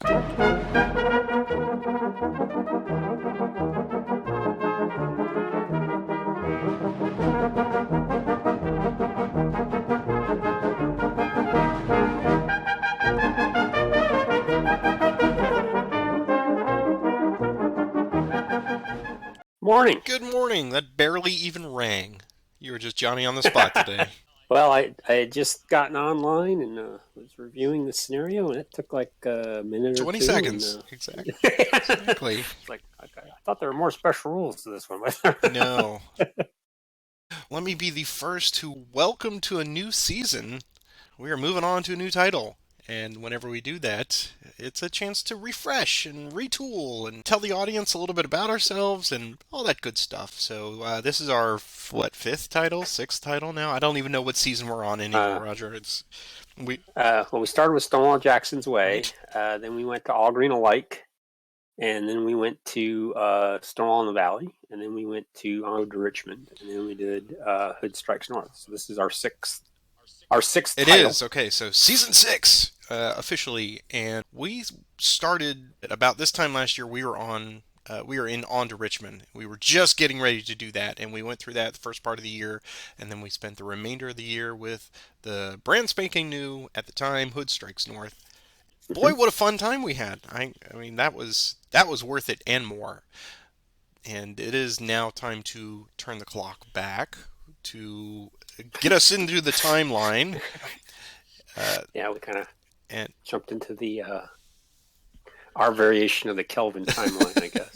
Morning. Good morning. That barely even rang. You were just Johnny on the spot today. Well, I had just gotten online and was reviewing the scenario, and it took like a minute or 20 two. And seconds. Exactly. it's like, okay, I thought there were more special rules to this one. No. Let me be the first to welcome to a new season. We are moving on to a new title. And whenever we do that, it's a chance to refresh and retool and tell the audience a little bit about ourselves and all that good stuff. So this is our, fifth title? Sixth title now? I don't even know what season we're on anymore, uh, Roger. It's we well, we started with Stonewall Jackson's Way, then we went to All Green Alike, and then we went to Stonewall in the Valley, and then we went to On Road to Richmond, and then we did Hood Strikes North. So this is our sixth It title. is. Okay, so season six officially, and we started at about this time last year. We were in On to Richmond. We were just getting ready to do that, and we went through that the first part of the year, and then we spent the remainder of the year with the brand spanking new at the time Hood Strikes North. Boy, what a fun time we had! I mean that was worth it and more. And it is now time to turn the clock back to get us into the timeline. Yeah, we kind of And jumped into the our variation of the Kelvin timeline, I guess.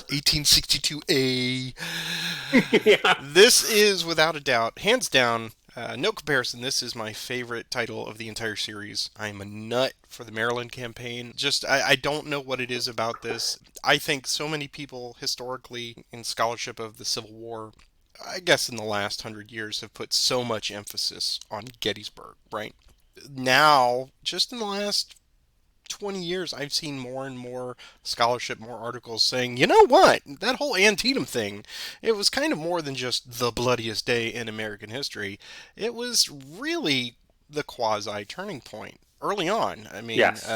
1862A. Yeah. This is, without a doubt, hands down, no comparison. This is my favorite title of the entire series. I'm a nut for the Maryland campaign. I don't know what it is about this. I think so many people historically in scholarship of the Civil War, I guess in the last 100 years, have put so much emphasis on Gettysburg, right? Now, just in the last 20 years, I've seen more and more scholarship, more articles saying, you know what, that whole Antietam thing, it was kind of more than just the bloodiest day in American history. It was really the quasi turning point early on. I mean, Yes.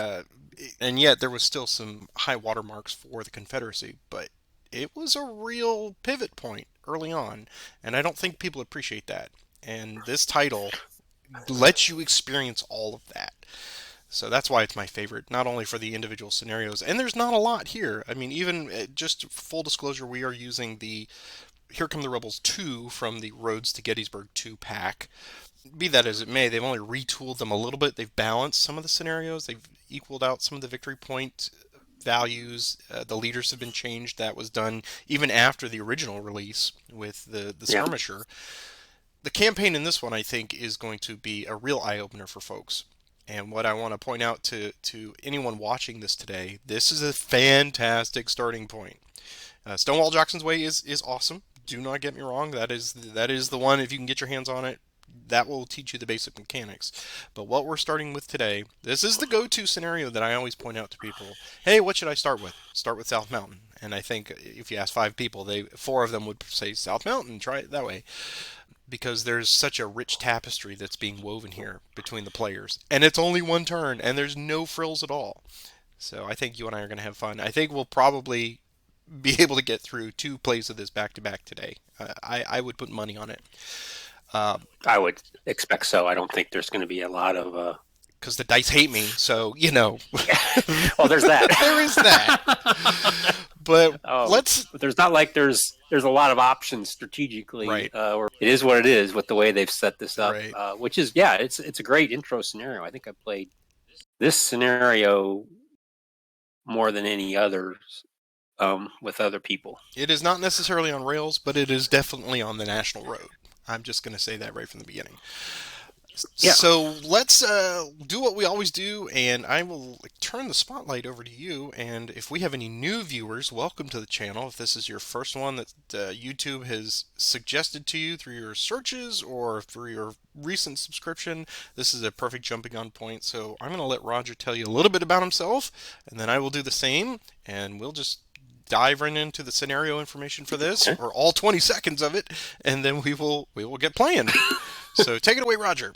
and yet there was still some high watermarks for the Confederacy, but it was a real pivot point early on, and I don't think people appreciate that. And this title lets you experience all of that. So that's why it's my favorite, not only for the individual scenarios, and there's not a lot here. I mean, even just full disclosure, we are using the Here Come the Rebels 2 from the Roads to Gettysburg 2 pack. Be that as it may, they've only retooled them a little bit. They've balanced some of the scenarios, they've equaled out some of the victory point values. The leaders have been changed. That was done even after the original release with the Yeah. skirmisher. The campaign in this one, I think, is going to be a real eye opener for folks. And what I want to point out to anyone watching this today, this is a fantastic starting point. Stonewall Jackson's Way is awesome. Do not get me wrong. That is the one. If you can get your hands on it, that will teach you the basic mechanics. But what we're starting with today, this is the go-to scenario that I always point out to people. Hey, what should I start with? Start with South Mountain. And I think if you ask 5 people, four of them would say South Mountain. Try it that way, because there's such a rich tapestry that's being woven here between the players. And it's only one turn, and there's no frills at all. So I think you and I are going to have fun. I think we'll probably be able to get through 2 plays of this back to back today. I would put money on it. I would expect so. I don't think there's going to be a lot of. Because the dice hate me, so, you know. Well, there's that. There is that. But let's. There's not like there's a lot of options strategically. Right. Or it is what it is with the way they've set this up. Right. Which is it's a great intro scenario. I think I played this scenario more than any others with other people. It is not necessarily on rails, but it is definitely on the national road. I'm just going to say that right from the beginning. Yeah. So let's do what we always do, and I will turn the spotlight over to you. And if we have any new viewers, welcome to the channel. If this is your first one that YouTube has suggested to you through your searches or through your recent subscription, this is a perfect jumping on point. So I'm going to let Roger tell you a little bit about himself, and then I will do the same, and we'll just dive right into the scenario information for this, or all 20 seconds of it, and then we will get playing. So take it away, Roger.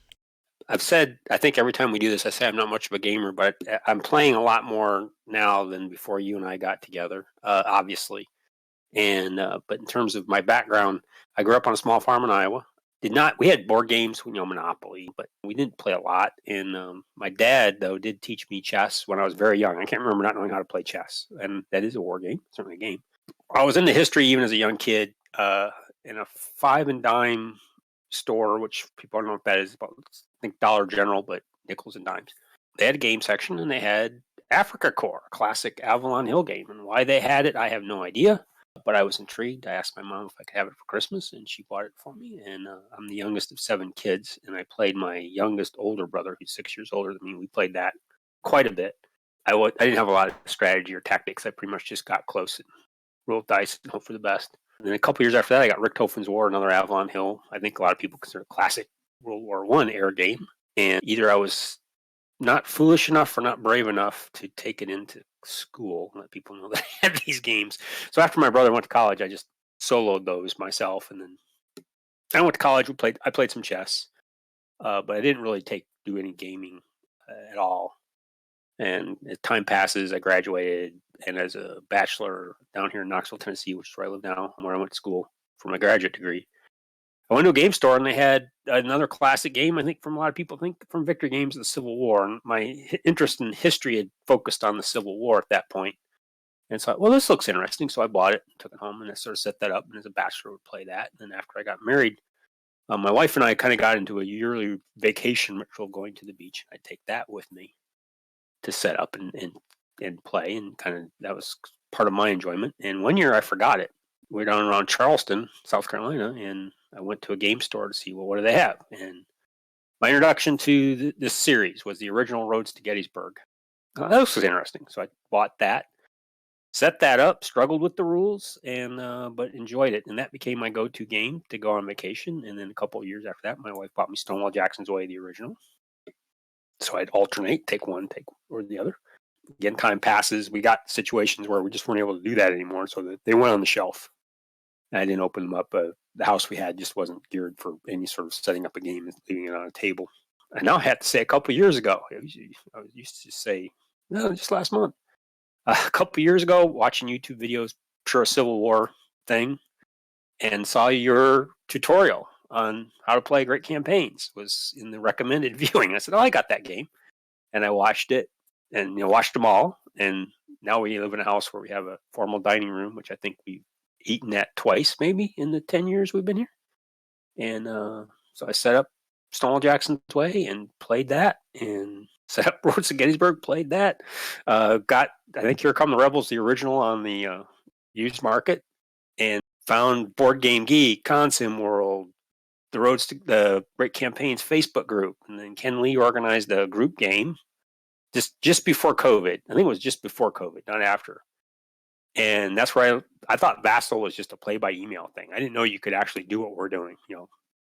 I've said, I think every time we do this, I say I'm not much of a gamer, but I'm playing a lot more now than before you and I got together, obviously. And but in terms of my background, I grew up on a small farm in Iowa. Did not We had board games, Monopoly, but we didn't play a lot. And my dad though did teach me chess when I was very young. I can't remember not knowing how to play chess, and that is a war game, certainly a game. I was into history even as a young kid. In a five and dime store, which people don't know what that is. About, I think Dollar General, but nickels and dimes. They had a game section, and they had Africa Core, a classic Avalon Hill game. And why they had it, I have no idea. But I was intrigued. I asked my mom if I could have it for Christmas, and she bought it for me. And I'm the youngest of 7 kids, and I played my youngest older brother, who's 6 years older than me. We played that quite a bit. I didn't have a lot of strategy or tactics. I pretty much just got close and rolled dice and hope for the best. And then a couple years after that, I got Richthofen's War, another Avalon Hill. I think a lot of people consider a classic World War I era game. And either I was not foolish enough or not brave enough to take it into school and let people know that I had these games. So after my brother went to college, I just soloed those myself. And then I went to college. I played some chess, but I didn't really do any gaming at all. And as time passes, I graduated, and as a bachelor down here in Knoxville, Tennessee, which is where I live now, where I went to school for my graduate degree, I went to a game store, and they had another classic game. I think from a lot of people think from Victory Games, the Civil War. And my interest in history had focused on the Civil War at that point. And so, well, this looks interesting. So I bought it, took it home, and I sort of set that up. And as a bachelor, would play that. And then after I got married, my wife and I kind of got into a yearly vacation ritual, going to the beach. I'd take that with me to set up and play, and kind of that was part of my enjoyment. And one year I forgot it. We were down around Charleston, South Carolina, and I went to a game store to see, well, what do they have? And my introduction to this series was the original Roads to Gettysburg. This was interesting, so I bought that, set that up, struggled with the rules, and but enjoyed it, and that became my go-to game to go on vacation. And then a couple of years after that, my wife bought me Stonewall Jackson's Way, the original. So I'd alternate, take one, take or the other. Again, time passes. We got situations where we just weren't able to do that anymore, so that they went on the shelf. And I didn't open them up. The house we had just wasn't geared for any sort of setting up a game and leaving it on a table. And now I had to say a couple of years ago, I used to say, no, just last month. A couple of years ago, watching YouTube videos, sure, a Civil War thing, and saw your tutorial on how to play great campaigns was in the recommended viewing. I said, oh, I got that game. And I watched it and watched them all. And now we live in a house where we have a formal dining room, which I think we've eaten at twice maybe in the 10 years we've been here. And so I set up Stonewall Jackson's Way and played that, and set up Roads to Gettysburg, played that. Got, I think, Here Come the Rebels, the original, on the used market, and found Board Game Geek, Consim World, the Roads to the Great Campaigns Facebook group, and then Ken Lee organized a group game just before COVID. I think it was just before COVID, not after. And that's where I thought Vassal was just a play by email thing. I didn't know you could actually do what we're doing,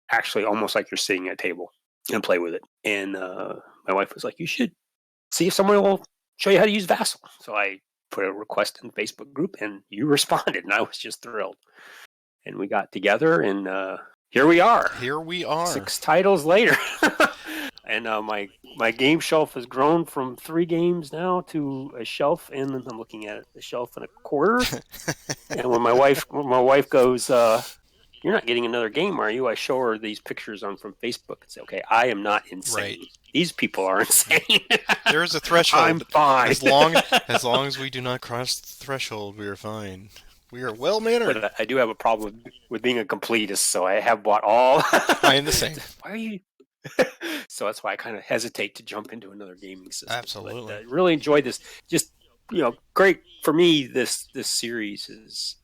actually almost like you're sitting at a table and play with it. And my wife was like, you should see if someone will show you how to use Vassal. So I put a request in the Facebook group, and you responded, and I was just thrilled. And we got together, and here we are. Here we are. 6 titles later. And my game shelf has grown from 3 games now to a shelf, and I'm looking at it, a shelf and a quarter. And when my wife goes, you're not getting another game, are you? I show her these pictures from Facebook and say, okay, I am not insane. Right. These people are insane. There is a threshold. I'm fine. As long as we do not cross the threshold, we are fine. We are well mannered. But I do have a problem with being a completist, so I have bought all. I am the same. Why are you? So that's why I kind of hesitate to jump into another gaming system. Absolutely. But, really enjoyed this. Just great for me. This series is.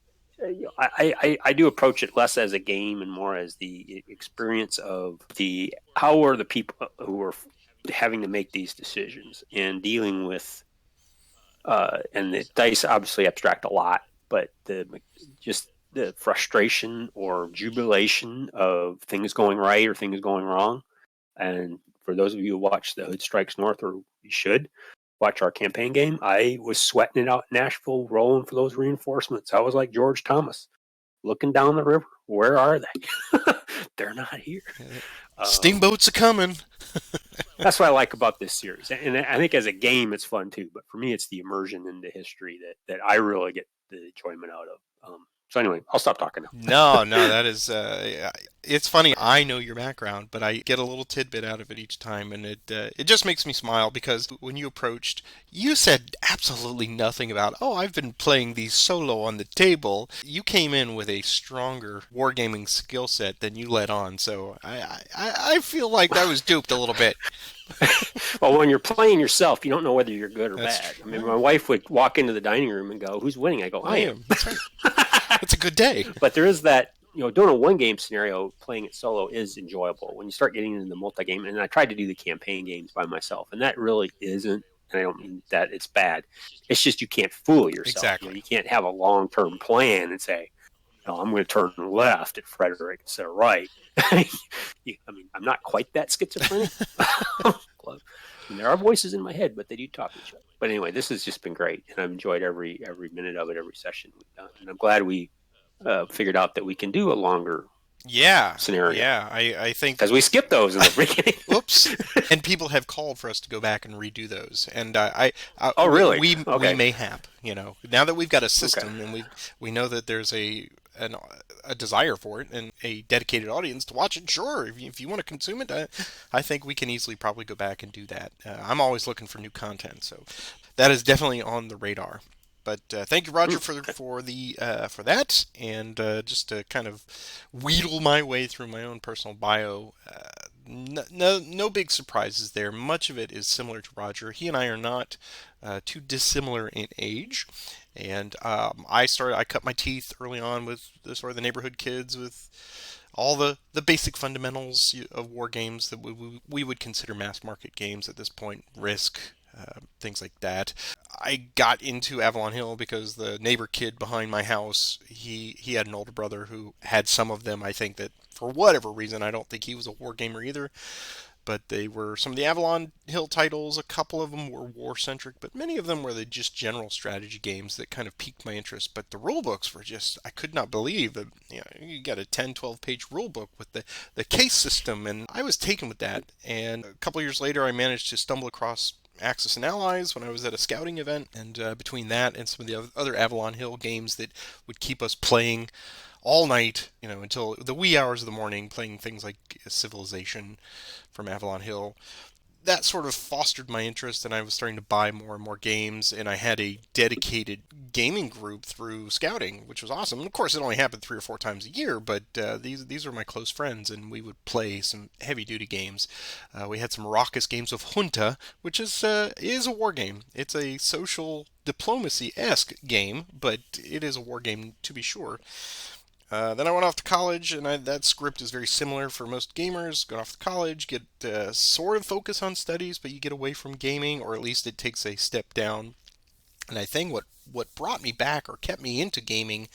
I do approach it less as a game and more as the experience of how are the people who are having to make these decisions and dealing with. And the dice obviously abstract a lot, but just the frustration or jubilation of things going right or things going wrong. And for those of you who watch The Hood Strikes North, or you should watch our campaign game, I was sweating it out in Nashville, rolling for those reinforcements. I was like George Thomas, looking down the river. Where are they? They're not here. Um, Steamboats are coming. that's what I like about this series, and I think as a game, it's fun too. But for me, it's the immersion into history that I really get the enjoyment out of. So anyway, I'll stop talking now. No, no, that is. It's funny. I know your background, but I get a little tidbit out of it each time, and it just makes me smile because when you approached, you said absolutely nothing about. Oh, I've been playing these solo on the table. You came in with a stronger wargaming skill set than you let on, so I feel like I was duped a little bit. Well, when you're playing yourself, you don't know whether you're good or That's bad. true. I mean, my wife would walk into the dining room and go, "Who's winning?" I go, I "I am." am. That's right. It's a good day. But there is that, doing a one game scenario, playing it solo is enjoyable. When you start getting into the multi game, and I tried to do the campaign games by myself, and that really isn't. And I don't mean that it's bad. It's just you can't fool yourself. Exactly. You can't have a long term plan and say, I'm going to turn left at Frederick instead of right. I mean, I'm not quite that schizophrenic. There are voices in my head, but they do talk to each other. But anyway, this has just been great, and I've enjoyed every minute of it, every session we've done, and I'm glad we figured out that we can do a longer Yeah, scenario yeah. I think. because we skipped those in the beginning. Oops. And people have called for us to go back and redo those, and Oh, really? we Okay. mayhap. Now that we've got a Okay. system and we know that there's an, a desire for it and a dedicated audience to watch it. Sure, if you want to consume it, I think we can easily probably go back and do that. I'm always looking for new content, so that is definitely on the radar. But thank you, Roger, Okay. for that, and just to kind of wheedle my way through my own personal bio. No big surprises there. Much of it is similar to Roger. He and I are not too dissimilar in age, and I cut my teeth early on with the sort of the neighborhood kids with all the basic fundamentals of war games that we would consider mass market games at this point. Risk, things like that. I got into Avalon Hill because the neighbor kid behind my house, he had an older brother who had some of them. I think that for whatever reason, I don't think he was a war gamer either, but they were some of the Avalon Hill titles. A couple of them were war centric, but many of them were the just general strategy games that kind of piqued my interest. But the rule books were just, I could not believe that you got a 10, 12 page rule book with the case system, and I was taken with that. And a couple years later, I managed to stumble across Axis and Allies when I was at a scouting event, and between that and some of the other Avalon Hill games that would keep us playing all night, until the wee hours of the morning, playing things like Civilization from Avalon Hill. That sort of fostered my interest, and I was starting to buy more and more games, and I had a dedicated gaming group through scouting, which was awesome. And of course, it only happened 3 or 4 times a year, but these were my close friends, and we would play some heavy duty games. We had some raucous games of Junta, which is a war game. It's a social diplomacy esque game, but it is a war game to be sure. Then I went off to college, and that script is very similar for most gamers. Go off to college, get sort of focus on studies, but you get away from gaming, or at least it takes a step down. And I think what brought me back or kept me into gaming,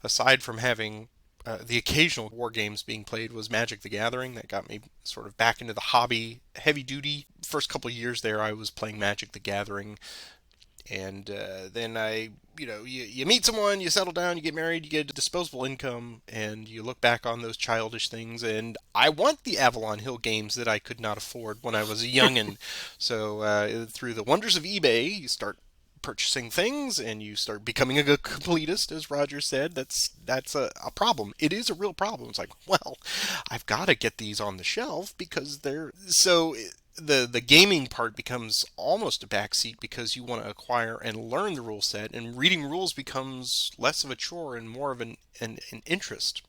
aside from having the occasional war games being played, was Magic the Gathering. That got me sort of back into the hobby, heavy duty. First couple of years there, I was playing Magic the Gathering, and then you meet someone, you settle down, you get married, you get disposable income, and you look back on those childish things. And I want the Avalon Hill games that I could not afford when I was a youngin'. So through the wonders of eBay, you start purchasing things and you start becoming a completist, as Roger said. That's a problem. It is a real problem. It's like, well, I've got to get these on the shelf because they're so. The gaming part becomes almost a backseat because you want to acquire and learn the rule set, and reading rules becomes less of a chore and more of an interest.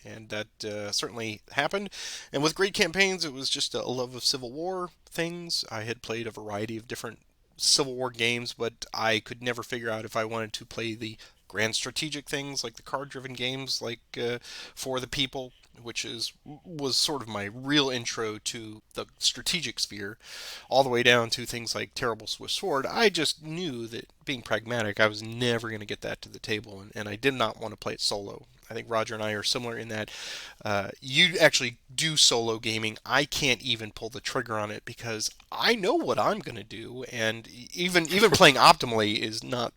And that certainly happened. And with great campaigns, it was just a love of Civil War things. I had played a variety of different Civil War games, but I could never figure out if I wanted to play the grand strategic things like the card-driven games like For the People, which was sort of my real intro to the strategic sphere, all the way down to things like Terrible Swiss Sword. I just knew that being pragmatic, I was never going to get that to the table, and I did not want to play it solo. I think Roger and I are similar in that you actually do solo gaming. I can't even pull the trigger on it because I know what I'm going to do, and even playing optimally is not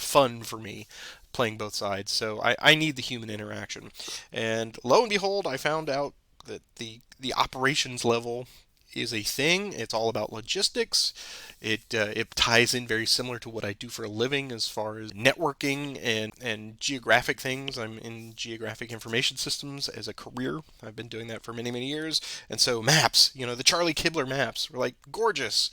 fun for me playing both sides. So I need the human interaction. And lo and behold, I found out that the operations level is a thing. It's all about logistics. It ties in very similar to what I do for a living as far as networking and geographic things. I'm in geographic information systems as a career. I've been doing that for many, many years. And so maps, the Charlie Kibler maps were like gorgeous.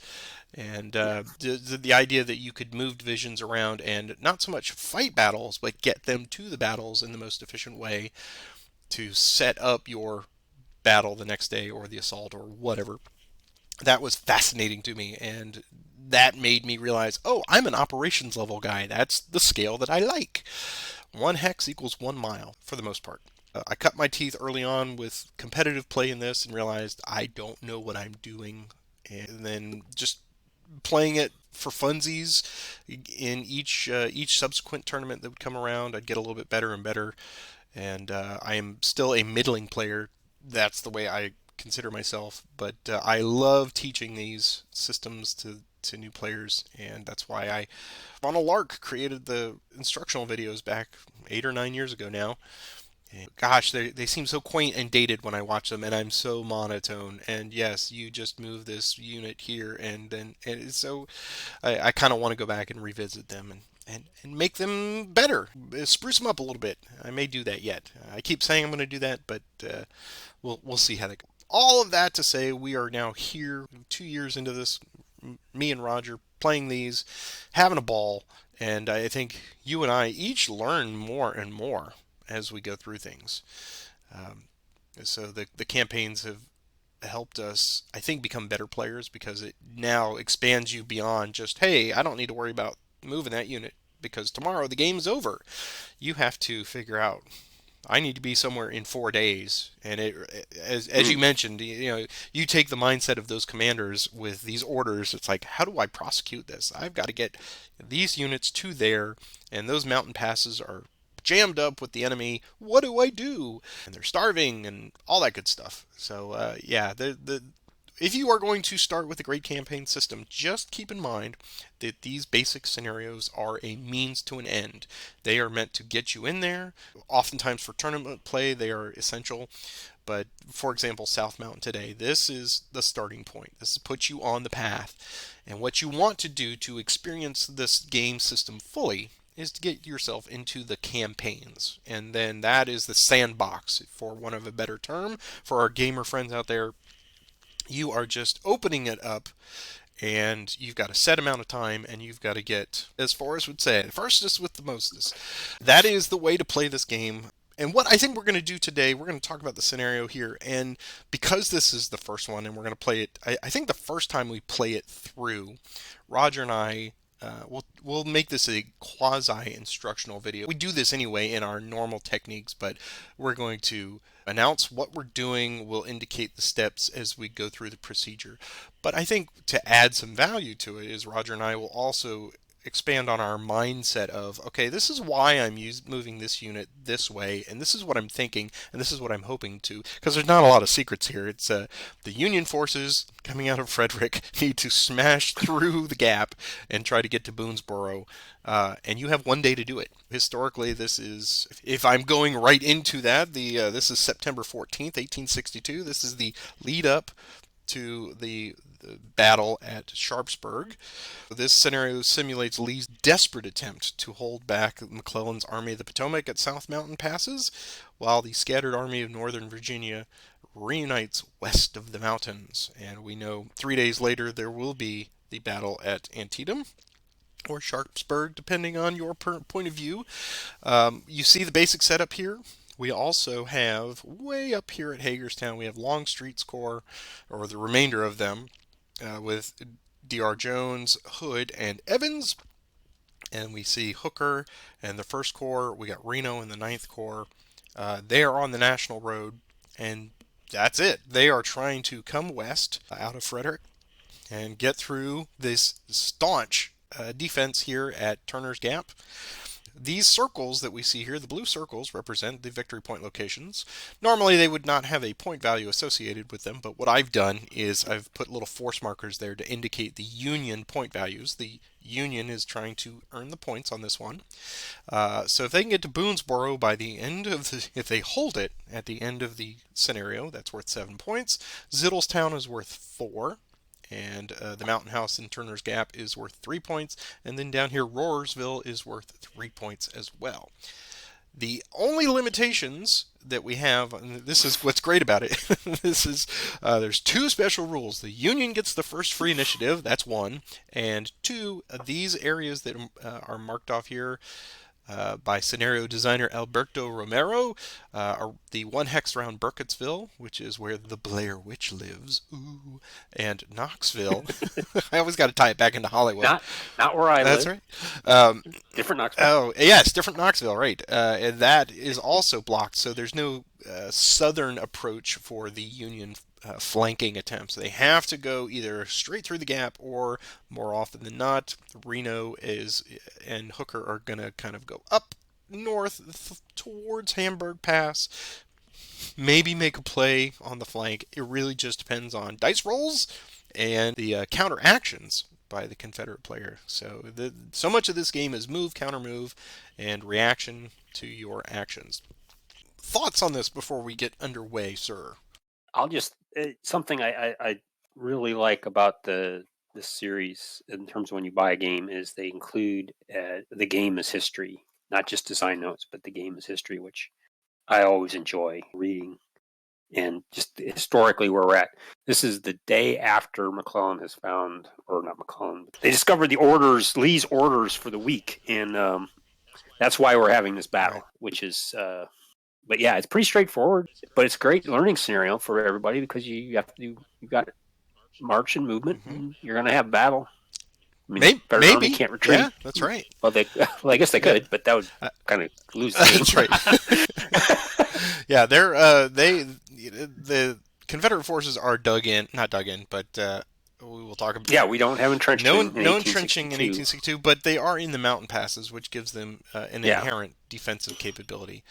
And Yeah. the idea that you could move divisions around and not so much fight battles, but get them to the battles in the most efficient way to set up your battle the next day or the assault or whatever. That was fascinating to me, and that made me realize, oh, I'm an operations level guy. That's the scale that I like. One hex equals 1 mile for the most part. I cut my teeth early on with competitive play in this and realized I don't know what I'm doing. And then just playing it for funsies in each subsequent tournament that would come around, I'd get a little bit better and better. And I am still a middling player. That's the way I consider myself. But I love teaching these systems to new players, and that's why I, on a lark, created the instructional videos back 8 or 9 years ago now. And gosh, they seem so quaint and dated when I watch them, and I'm so monotone. And yes, you just move this unit here, and then and it's so I kind of want to go back and revisit them and make them better, spruce them up a little bit. I may do that yet. I keep saying I'm going to do that, but we'll see how that goes. All of that to say, we are now here, 2 years into this, me and Roger playing these, having a ball, and I think you and I each learn more and more as we go through things. Um, so the campaigns have helped us, I think, become better players because it now expands you beyond just, hey, I don't need to worry about moving that unit because tomorrow the game's over. You have to figure out, I need to be somewhere in 4 days. And as you mentioned, you take the mindset of those commanders with these orders. It's like, how do I prosecute this? I've got to get these units to there, and those mountain passes are jammed up with the enemy. What do I do? And they're starving and all that good stuff. So yeah, the if you are going to start with a great campaign system, just keep in mind that these basic scenarios are a means to an end. They are meant to get you in there. Oftentimes for tournament play, they are essential. But for example, South Mountain today, this is the starting point. This puts you on the path. And what you want to do to experience this game system fully is to get yourself into the campaigns. And then that is the sandbox, for want of a better term. For our gamer friends out there, you are just opening it up, and you've got a set amount of time, and you've got to get, as Forrest would say, firstest with the mostest. That is the way to play this game. And what I think we're going to do today, we're going to talk about the scenario here. And because this is the first one and we're going to play it, I think the first time we play it through, Roger and I, we'll make this a quasi instructional video. We do this anyway in our normal techniques, but we're going to announce what we're doing. We'll indicate the steps as we go through the procedure. But I think to add some value to it is Roger and I will also expand on our mindset of, okay, this is why I'm moving this unit this way, and this is what I'm thinking, and this is what I'm hoping to, because there's not a lot of secrets here. It's the Union forces coming out of Frederick need to smash through the gap and try to get to Boonesboro, and you have 1 day to do it. Historically, this is, if I'm going right into that, this is September 14th, 1862. This is the lead up to the battle at Sharpsburg. This scenario simulates Lee's desperate attempt to hold back McClellan's Army of the Potomac at South Mountain passes, while the scattered Army of Northern Virginia reunites west of the mountains. And we know 3 days later there will be the battle at Antietam, or Sharpsburg, depending on your point of view. You see the basic setup here. We also have, way up here at Hagerstown, we have Longstreet's Corps, or the remainder of them, with D.R. Jones, Hood, and Evans. And we see Hooker and the 1st Corps. We got Reno and the 9th Corps. They are on the National Road, and that's it. They are trying to come west out of Frederick and get through this staunch defense here at Turner's Gap. These circles that we see here, the blue circles, represent the victory point locations. Normally they would not have a point value associated with them, but what I've done is I've put little force markers there to indicate the Union point values. The Union is trying to earn the points on this one. So if they can get to Boonesboro by the end of if they hold it at the end of the scenario, that's worth 7 points. Zittlestown is worth 4. And the Mountain House in Turner's Gap is worth 3 points. And then down here, Roarsville is worth 3 points as well. The only limitations that we have, and this is what's great about it, this is there's 2 special rules. The Union gets the first free initiative, that's 1, and 2, these areas that are marked off here by scenario designer Alberto Romero are the 1 hex around Burkittsville, which is where the Blair Witch lives, ooh, and Knoxville. I always got to tie it back into Hollywood. Not where I That's live. right. Different Knoxville. Oh, yes, different Knoxville, right. And that is also blocked, so there's no southern approach for the Union flanking attempts. They have to go either straight through the gap or, more often than not, Reno and Hooker are going to kind of go up north towards Hamburg Pass, maybe make a play on the flank. It really just depends on dice rolls and the counter actions by the Confederate player. So much of this game is move, counter move, and reaction to your actions. Thoughts on this before we get underway, sir? I'll just something I really like about this series in terms of when you buy a game is they include the game as history, not just design notes, but the game as history, which I always enjoy reading. And just historically where we're at, this is the day after McClellan has found, or not McClellan, but they discovered Lee's orders for the week, and that's why we're having this battle, which is. But yeah, it's pretty straightforward, but it's a great learning scenario for everybody because you got march and movement, and you're going to have battle. I mean, maybe Army can't retreat. Yeah, that's right. Well, I guess they could, but that would kind of lose the game. That's right. Yeah, the Confederate forces are not dug in, but we will talk about. Yeah, we don't have entrenchment. No entrenching in 1862, but they are in the mountain passes, which gives them an inherent defensive capability.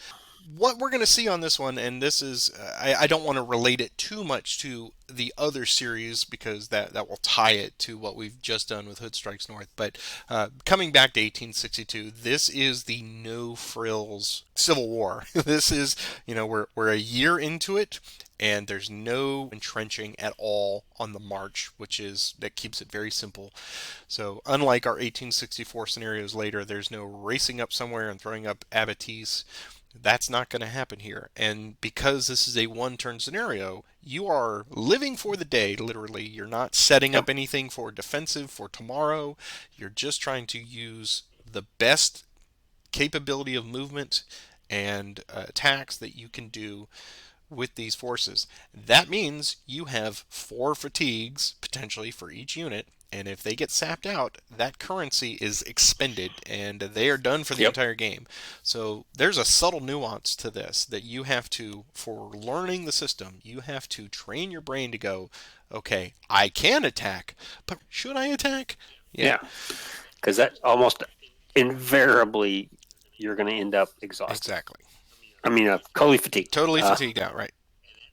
What we're going to see on this one, and this is, I don't want to relate it too much to the other series because that will tie it to what we've just done with Hood Strikes North. But coming back to 1862, this is the no frills Civil War. This is, we're a year into it, and there's no entrenching at all on the march, that keeps it very simple. So unlike our 1864 scenarios later, there's no racing up somewhere and throwing up abatis. That's not going to happen here. And because this is a one-turn scenario, you are living for the day, literally. You're not setting up anything for defensive for tomorrow. You're just trying to use the best capability of movement and attacks that you can do with these forces. That means you have 4 fatigues, potentially, for each unit. And if they get sapped out, that currency is expended, and they are done for the entire game. So there's a subtle nuance to this that you have to, for learning the system, you have to train your brain to go, okay, I can attack, but should I attack? Yeah, because that almost invariably you're going to end up exhausted. Exactly. I mean, totally fatigued. Totally fatigued out, right.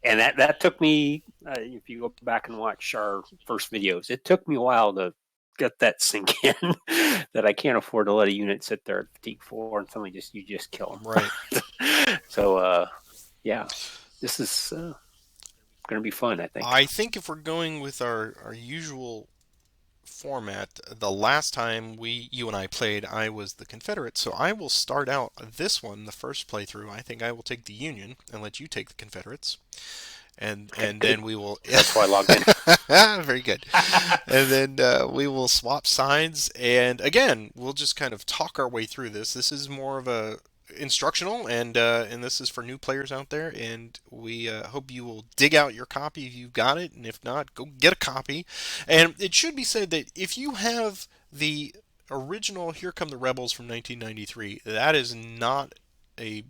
And that took me, if you go back and watch our first videos, it took me a while to get that sink in that I can't afford to let a unit sit there at fatigue 4 and suddenly you just kill them. Right. So, yeah, this is going to be fun, I think. I think if we're going with our usual format, the last time you and I played, I was the Confederate, so I will start out this one, the first playthrough. I think I will take the Union and let you take the Confederates, and then we will. That's why I logged in. Very good. And then we will swap sides, and again, we'll just kind of talk our way through this. This is more of a instructional, and this is for new players out there, and we hope you will dig out your copy if you've got it, and if not, go get a copy. And it should be said that if you have the original Here Come the Rebels from 1993, that is not a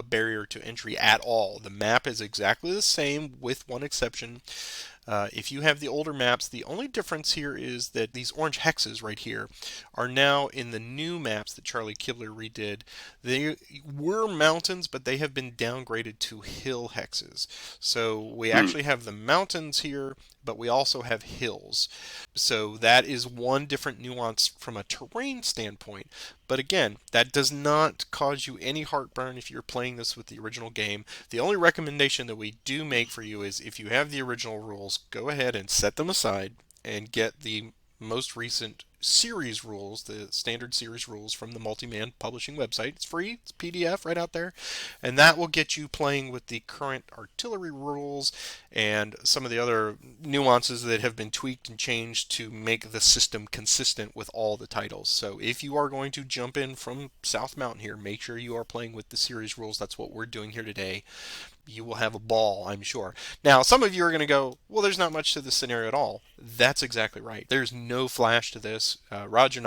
barrier to entry at all. The map is exactly the same with one exception. If you have the older maps, the only difference here is that these orange hexes right here are now in the new maps that Charlie Kibler redid. They were mountains, but they have been downgraded to hill hexes. So we Hmm. actually have the mountains here, but we also have hills. So that is one different nuance from a terrain standpoint. But again, that does not cause you any heartburn if you're playing this with the original game. The only recommendation that we do make for you is if you have the original rules, go ahead and set them aside and get the most recent series rules, the standard series rules from the Multiman Publishing website. It's free, it's PDF right out there, and that will get you playing with the current artillery rules and some of the other nuances that have been tweaked and changed to make the system consistent with all the titles. So if you are going to jump in from South Mountain here, make sure you are playing with the series rules. That's what we're doing here today. You will have a ball, I'm sure. Now, some of you are going to go, well, there's not much to this scenario at all. That's exactly right. There's no flash to this. Roger and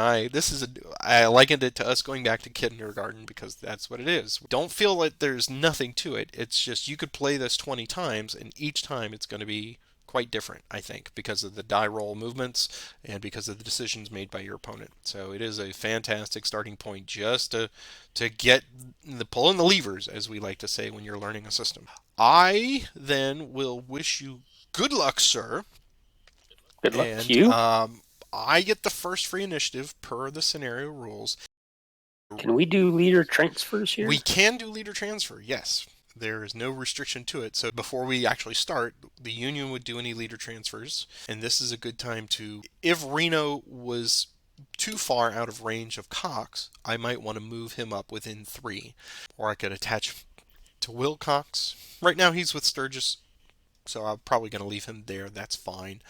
I likened it to us going back to kindergarten because that's what it is. Don't feel like there's nothing to it. It's just you could play this 20 times, and each time it's going to be quite different, I think, because of the die roll movements and because of the decisions made by your opponent. So it is a fantastic starting point just to get the pulling the levers, as we like to say when you're learning a system. I then will wish you good luck, sir, Good luck to and you. I get the first free initiative per the scenario rules. Can we do leader transfers We here? can do leader transfer, yes. There is no restriction to it. So before we actually start, the Union would do any leader transfers. And this is a good time to, if Reno was too far out of range of Cox, I might want to move him up within 3. Or I could attach to Will Cox. Right now he's with Sturgis, so I'm probably going to leave him there. That's fine.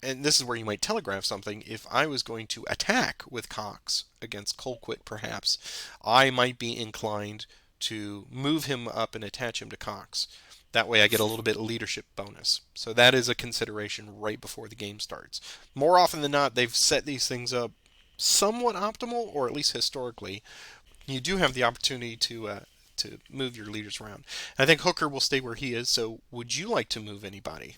And this is where you might telegraph something. If I was going to attack with Cox against Colquitt, perhaps, I might be inclined to move him up and attach him to Cox. That way I get a little bit of leadership bonus. So that is a consideration right before the game starts. More often than not, they've set these things up somewhat optimal, or at least historically. You do have the opportunity to move your leaders around. I think Hooker will stay where he is. So would you like to move anybody?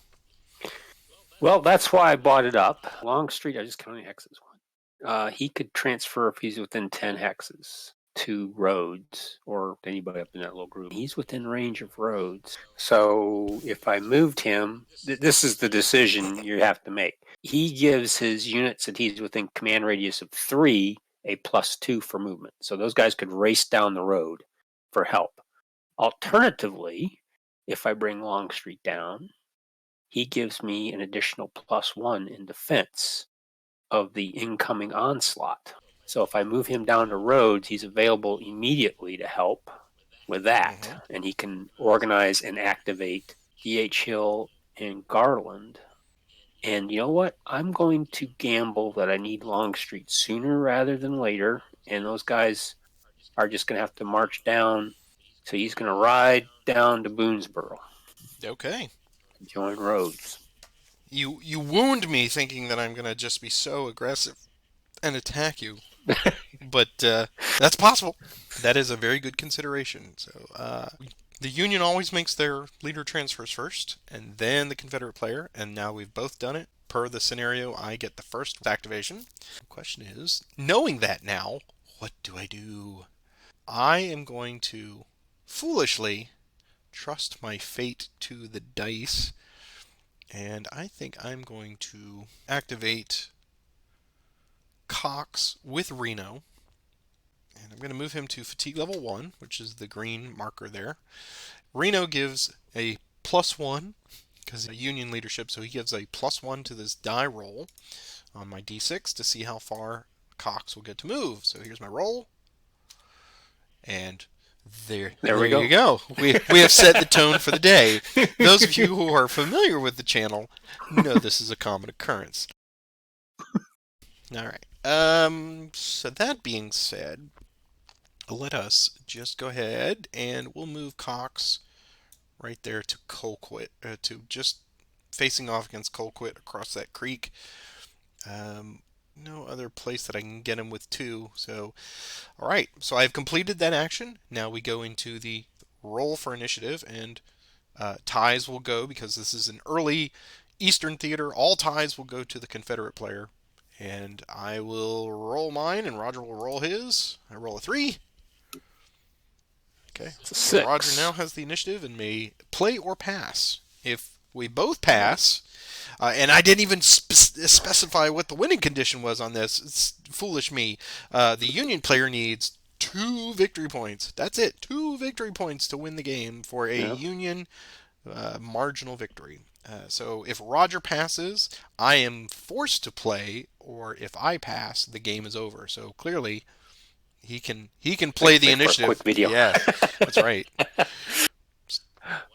Well, that's why I bought it up. Longstreet, I just counted hexes. He could transfer if he's within 10 hexes to Rhodes or anybody up in that little group. He's within range of Rhodes. So if I moved him, this is the decision you have to make. He gives his units that he's within command radius of 3 a +2 for movement. So those guys could race down the road for help. Alternatively, if I bring Longstreet down, he gives me an additional +1 in defense of the incoming onslaught. So if I move him down to Rhodes, he's available immediately to help with that. Mm-hmm. And he can organize and activate D.H. Hill and Garland. And you know what? I'm going to gamble that I need Longstreet sooner rather than later. And those guys are just going to have to march down. So he's going to ride down to Boonesboro Okay. and join Rhodes. You wound me thinking that I'm gonna just be so aggressive and attack you, but that's possible. That is a very good consideration. So the Union always makes their leader transfers first, and then the Confederate player. And now we've both done it. Per the scenario, I get the first activation. The question is, knowing that now, what do I do? I am going to foolishly trust my fate to the dice, and I think I'm going to activate Cox with Reno. And I'm going to move him to fatigue level 1, which is the green marker there. Reno gives a +1 because of Union leadership, so he gives a +1 to this die roll on my d6 to see how far Cox will get to move. So here's my roll, and There we there you go. go. We have set the tone for the day. Those of you who are familiar with the channel know this is a common occurrence. All right. So that being said, let us just go ahead and we'll move Cox right there to Colquitt, to just facing off against Colquitt across that creek. No other place that I can get him with 2. So, all right. So I've completed that action. Now we go into the roll for initiative, and ties will go because this is an early Eastern Theater. All ties will go to the Confederate player. And I will roll mine, and Roger will roll his. I roll a 3. Okay. It's a So Roger now 6. has the initiative and may play or pass. If we both pass, and I didn't even specify what the winning condition was on this. It's foolish me. The Union player needs 2 victory points. That's it. 2 victory points to win the game for a Yeah. Union marginal victory. So if Roger passes, I am forced to play, or if I pass, the game is over. So clearly, he can play the Make for a quick initiative. video. Yes, that's right.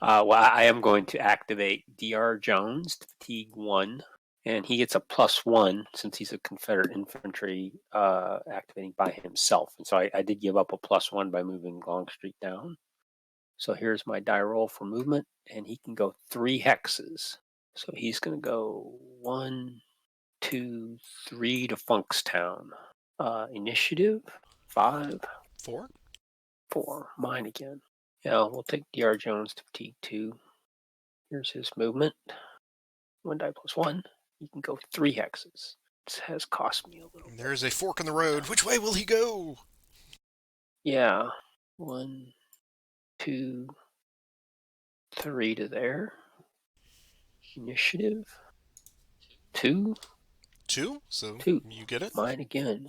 Well, I am going to activate Dr. Jones to fatigue 1, and he gets a +1 since he's a Confederate infantry activating by himself. And so I did give up a +1 by moving Longstreet down. So here's my die roll for movement, and he can go 3 hexes. So he's going to go 1, 2, 3 to Funkstown. Initiative 5, 4. 4. Mine again. Yeah, we'll take Dr. Jones to fatigue 2. Here's his movement. 1 die +1. He can go 3 hexes. This has cost me a little bit. There's a fork in the road. Which way will he go? Yeah. 1, 2, 3 to there. Initiative 2. 2. So 2. you get it. Mine again.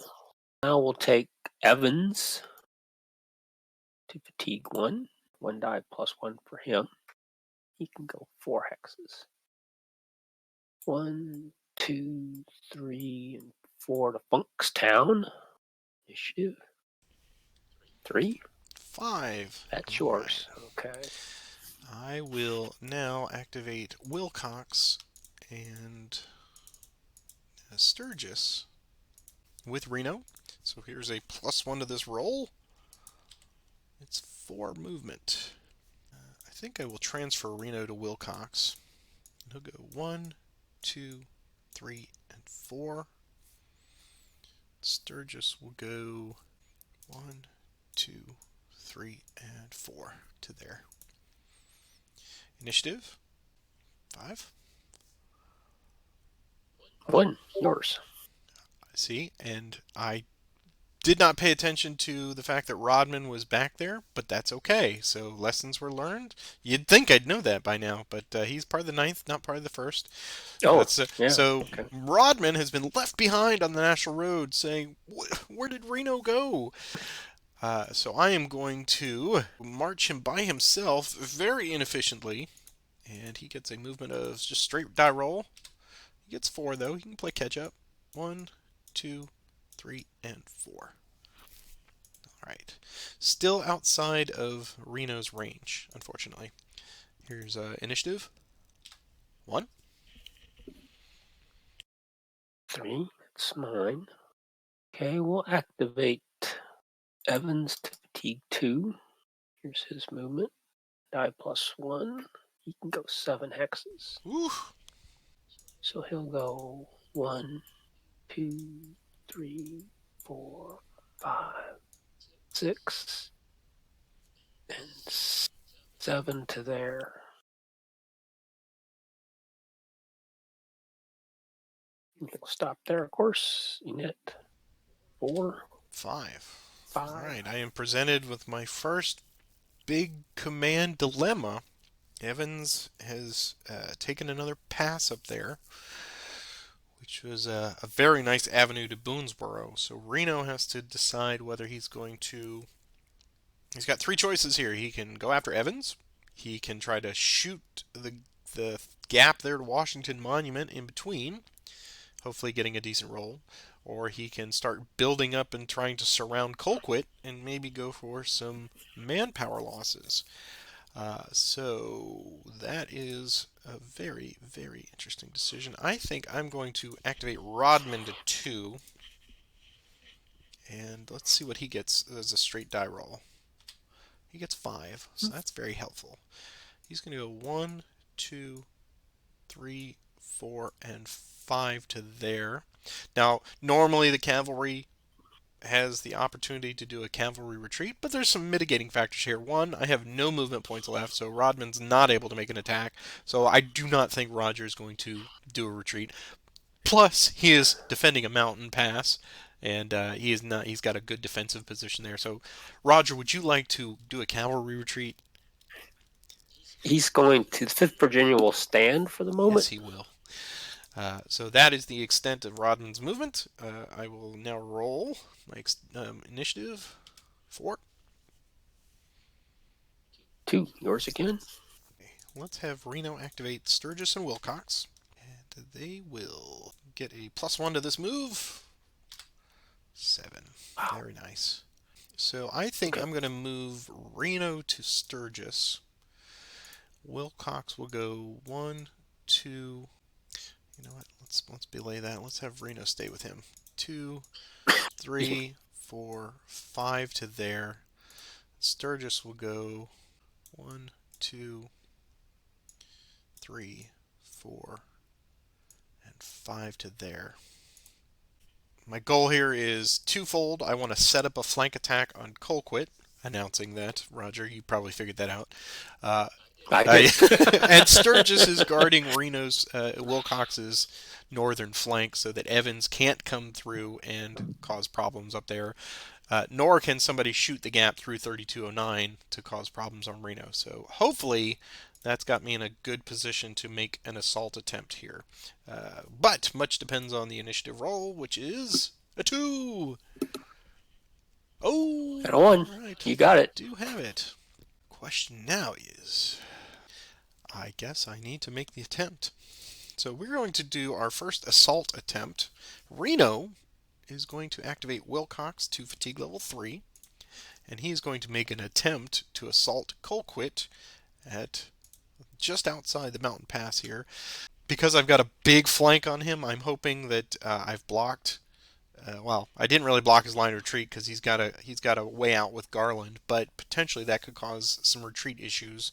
Now we'll take Evans to fatigue 1. 1 die +1 for him. He can go 4 hexes. 1, 2, 3, and 4 to Funkstown. Initiative 3. 5. That's All yours. right. Okay. I will now activate Wilcox and Sturgis with Reno. So here's a +1 to this roll. It's 4 movement. I think I will transfer Reno to Wilcox. He'll go 1, 2, 3, and 4. Sturgis will go 1, 2, 3, and 4 to there. Initiative 5. 1. Yours. I see, and I did not pay attention to the fact that Rodman was back there, but that's okay. So lessons were learned. You'd think I'd know that by now, but he's part of the ninth, not part of the first. Oh, That's yeah. so Okay. Rodman has been left behind on the national road, saying, "Where did Reno go?" So I am going to march him by himself very inefficiently, and he gets a movement of just straight die roll. He gets 4 though. He can play catch up. 1, 2, 3, and 4. All right. Still outside of Reno's range, unfortunately. Here's initiative 1. 3. That's mine. Okay, we'll activate Evans to fatigue 2. Here's his movement. Die +1. He can go 7 hexes. Woo. So he'll go 1, 2, 3, 4, 5, 6, and 7 to there. He'll stop there, of course. Unit 4, 5. All 5. right. I am presented with my first big command dilemma. Evans has taken another pass up there, which was a very nice avenue to Boonesboro. So Reno has to decide whether he's going to. He's got 3 choices here. He can go after Evans. He can try to shoot the gap there to Washington Monument in between, hopefully getting a decent roll. Or he can start building up and trying to surround Colquitt and maybe go for some manpower losses. So that is a very, very interesting decision. I think I'm going to activate Rodman to 2. And let's see what he gets as a straight die roll. He gets 5, so that's very helpful. He's going to go 1, 2, 3, 4, and 5 to there. Now, normally the cavalry has the opportunity to do a cavalry retreat, but there's some mitigating factors here. One, I have no movement points left, so Rodman's not able to make an attack. So I do not think Roger is going to do a retreat. Plus, he is defending a mountain pass, and he is not. He's got a good defensive position there. So, Roger, would you like to do a cavalry retreat? He's going to, the 5th Virginia will stand for the Yes, moment. he will. So that is the extent of Rodman's movement. I will now roll my initiative. 4. 2, yours again. Okay, let's have Reno activate Sturgis and Wilcox. And they will get a +1 to this move. 7. Wow. Very nice. So I think Okay. I'm going to move Reno to Sturgis. Wilcox will go 1, 2. You know what? Let's belay that. Let's have Reno stay with him. 2, 3, 4, 5 to there. Sturgis will go 1, 2, 3, 4, and 5 to there. My goal here is twofold. I want to set up a flank attack on Colquitt, announcing that. Roger, you probably figured that out. Uh, I did. and Sturgis is guarding Reno's Wilcox's northern flank so that Evans can't come through and cause problems up there. Nor can somebody shoot the gap through 3209 to cause problems on Reno. So hopefully that's got me in a good position to make an assault attempt here. But much depends on the initiative roll, which is a 2. Oh, And a 1. all right. You got I it. do have it. Question now is, I guess I need to make the attempt. So we're going to do our first assault attempt. Reno is going to activate Wilcox to fatigue level 3, and he is going to make an attempt to assault Colquitt at just outside the mountain pass here. Because I've got a big flank on him, I'm hoping that I've blocked. Well, I didn't really block his line of retreat because he's got a way out with Garland, but potentially that could cause some retreat issues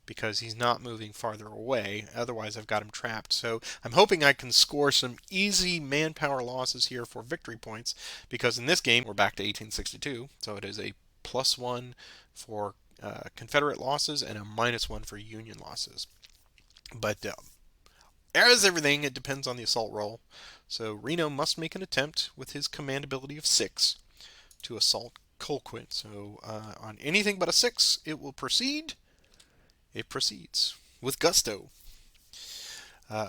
because he's not moving farther away. Otherwise, I've got him trapped. So I'm hoping I can score some easy manpower losses here for victory points because in this game we're back to 1862, so it is a +1 for Confederate losses and a -1 for Union losses. But as everything, it depends on the assault roll. So Reno must make an attempt with his command ability of 6 to assault Colquitt. So on anything but a 6, it will proceed. It proceeds with gusto.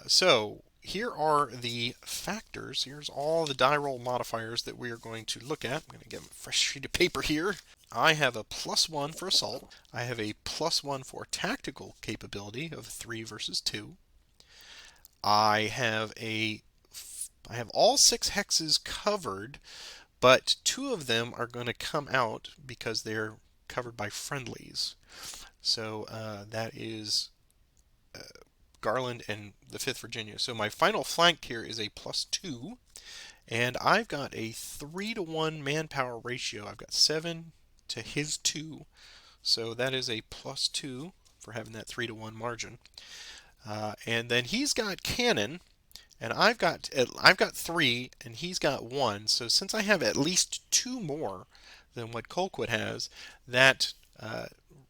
So here are the factors. Here's all the die roll modifiers that we are going to look at. I'm going to get a fresh sheet of paper here. I have a +1 for assault. I have a +1 for tactical capability of 3 versus 2. I have all 6 hexes covered, but 2 of them are going to come out because they're covered by friendlies. So that is Garland and the 5th Virginia. So my final flank here is a +2, and I've got a 3-to-1 manpower ratio. I've got 7 to his 2, so that is a +2 for having that 3-to-1 margin. And then he's got cannon, and I've got 3, and he's got 1. So since I have at least 2 more than what Colquitt has, that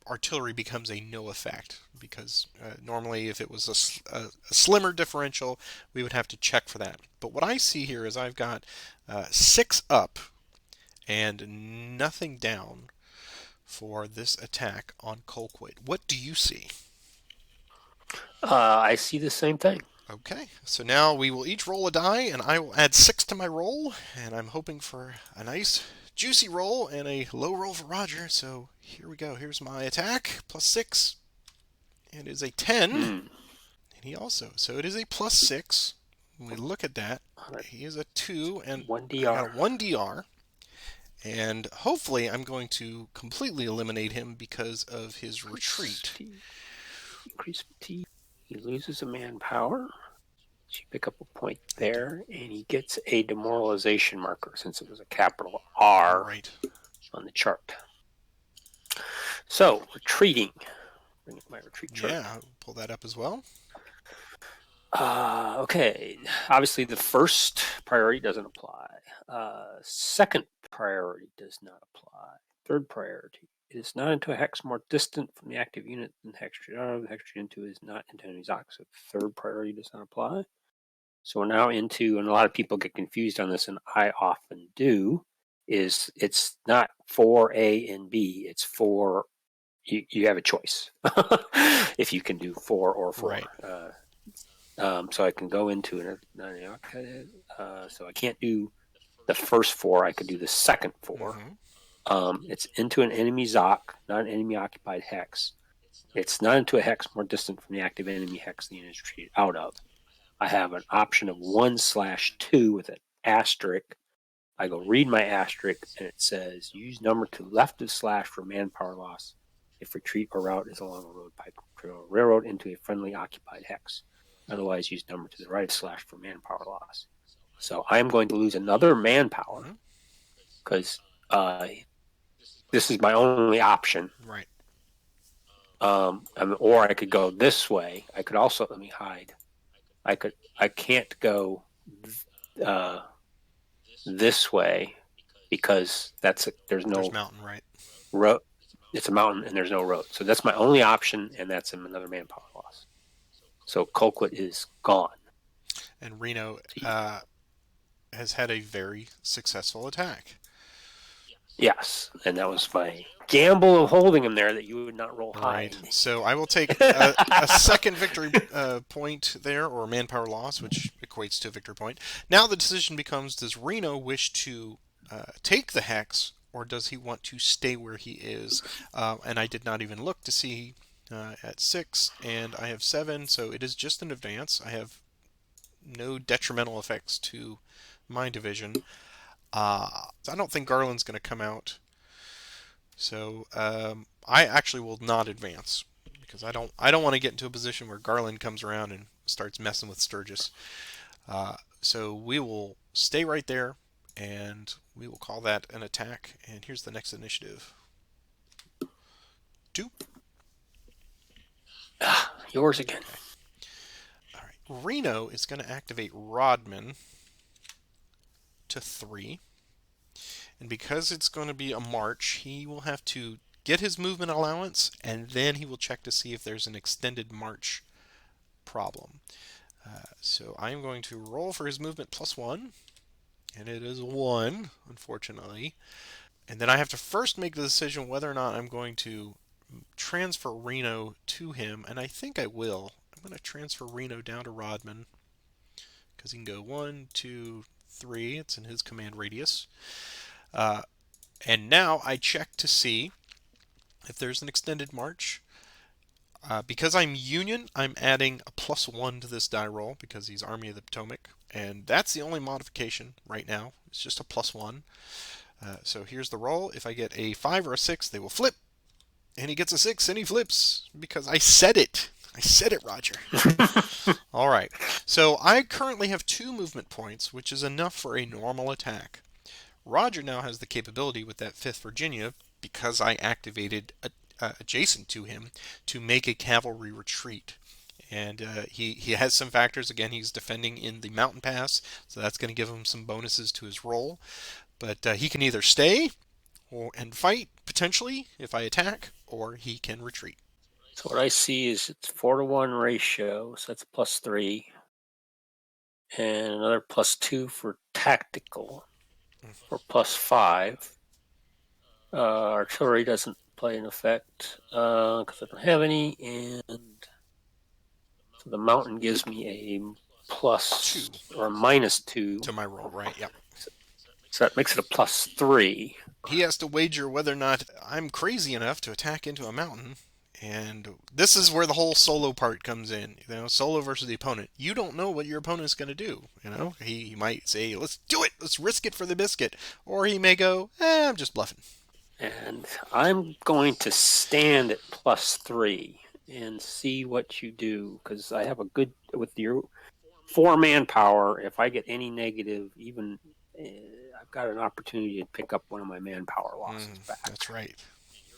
artillery becomes a no effect because normally if it was a slimmer differential, we would have to check for that. But what I see here is I've got 6 up and nothing down for this attack on Colquitt. What do you see? I see the same thing. Okay, so now we will each roll a die, and I will add 6 to my roll, and I'm hoping for a nice juicy roll and a low roll for Roger. So here we go. Here's my attack, +6. It is a 10, and he also. So it is a +6. When we look at that, he is a 2, and 1 I got a DR. 1 DR. And hopefully I'm going to completely eliminate him because of his retreat. Increase fatigue. He loses a manpower. So you pick up a point there, and he gets a demoralization marker since it was a capital R Right. on the chart. So, retreating. Bring up my retreat chart. Yeah, I'll pull that up as well. Okay. Obviously, the first priority doesn't apply. Second priority does not apply. Third priority. It is not into a hex more distant from the active unit than the hex treated out of. The hex treated into is not into enemy's opposite. Third priority does not apply. So we're now into, and a lot of people get confused on this, and I often do, is it's not for A and B. It's for, you have a choice if you can do four or four. Right. So I can go into it. So I can't do the first four. I could do the second four. Mm-hmm. It's into an enemy Zoc, not an enemy occupied hex. It's not into a hex more distant from the active enemy hex the unit is treated out of. I have an option of 1/2 with an asterisk. I go read my asterisk, and it says use number to left of slash for manpower loss if retreat or route is along a road, pipe, trail, or railroad into a friendly occupied hex. Otherwise, use number to the right of slash for manpower loss. So I'm going to lose another manpower Mm-hmm. because this is my only option. Right. Or I could go this way. I could also let me hide. I can't go uh, this way because there's There's no mountain, right? road. It's a mountain and there's no road. So that's my only option, and that's another manpower loss. So Colquitt is gone. And Reno has had a very successful attack. Yes, and that was my gamble of holding him there that you would not roll high. Right. So I will take a second victory point there, or manpower loss, which equates to a victory point. Now the decision becomes: does Reno wish to take the hex, or does he want to stay where he is? And I did not even look to see at 6, and I have 7, so it is just an advance. I have no detrimental effects to my division. I don't think Garland's going to come out, so I actually will not advance because I don't want to get into a position where Garland comes around and starts messing with Sturgis. So we will stay right there, and we will call that an attack. And here's the next initiative. Two. Yours again. Okay. All right. Reno is going to activate Rodman to 3. And because it's going to be a march, he will have to get his movement allowance, and then he will check to see if there's an extended march problem. So I'm going to roll for his movement +1, and it is 1, unfortunately. And then I have to first make the decision whether or not I'm going to transfer Reno to him, and I think I will. I'm going to transfer Reno down to Rodman because he can go 1, 2, 3. It's in his command radius. And now I check to see if there's an extended march. Because I'm Union, I'm adding a +1 to this die roll because he's Army of the Potomac. And that's the only modification right now. It's just a +1. So here's the roll. If I get a 5 or a 6, they will flip. And he gets a 6 and he flips because I said it. I said it, Roger. All right. So I currently have 2 movement points, which is enough for a normal attack. Roger now has the capability with that 5th Virginia, because I activated adjacent to him, to make a cavalry retreat. And he has some factors. Again, he's defending in the mountain pass, so that's going to give him some bonuses to his roll. But he can either stay and fight, potentially, if I attack, or he can retreat. So what I see is it's 4-to-1 ratio, so that's +3. And another +2 for tactical, or +5. Artillery doesn't play an effect because I don't have any, and so the mountain gives me a plus 2 or a -2 to my roll, right? Yep. So that makes it a +3. He has to wager whether or not I'm crazy enough to attack into a mountain. And this is where the whole solo part comes in. Solo versus the opponent. You don't know what your opponent is going to do. He might say, "Let's do it. Let's risk it for the biscuit," or he may go, "I'm just bluffing." And I'm going to stand at +3 and see what you do, because I have a good, with your 4 manpower, if I get any negative, even I've got an opportunity to pick up one of my manpower losses back. That's right.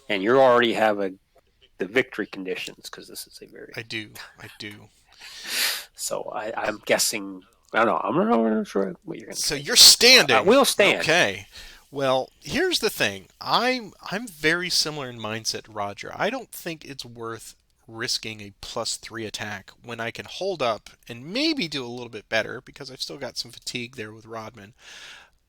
And you already have the victory conditions, because this is a very... I do. So I'm guessing. I don't know. I'm not sure what you're going to So say. you're standing. We'll stand. Okay. Well, here's the thing. I'm very similar in mindset, Roger. I don't think it's worth risking a +3 attack when I can hold up and maybe do a little bit better because I've still got some fatigue there with Rodman.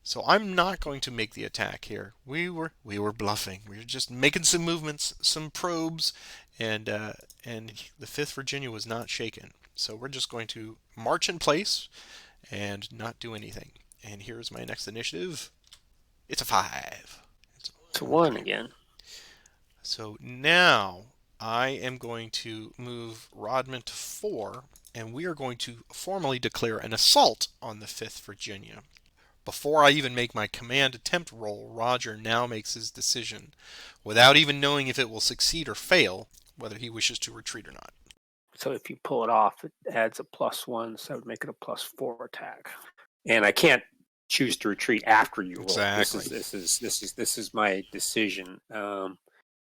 So I'm not going to make the attack here. We were bluffing. We were just making some movements, some probes, and the Fifth Virginia was not shaken. So we're just going to march in place and not do anything. And here's my next initiative. It's a 5. It's a Okay. 1 again. So now I am going to move Rodman to 4, and we are going to formally declare an assault on the 5th Virginia. Before I even make my command attempt roll, Roger now makes his decision, without even knowing if it will succeed or fail, whether he wishes to retreat or not. So if you pull it off, it adds a +1, so that would make it a +4 attack. And I can't choose to retreat after you roll. Exactly. This is my decision.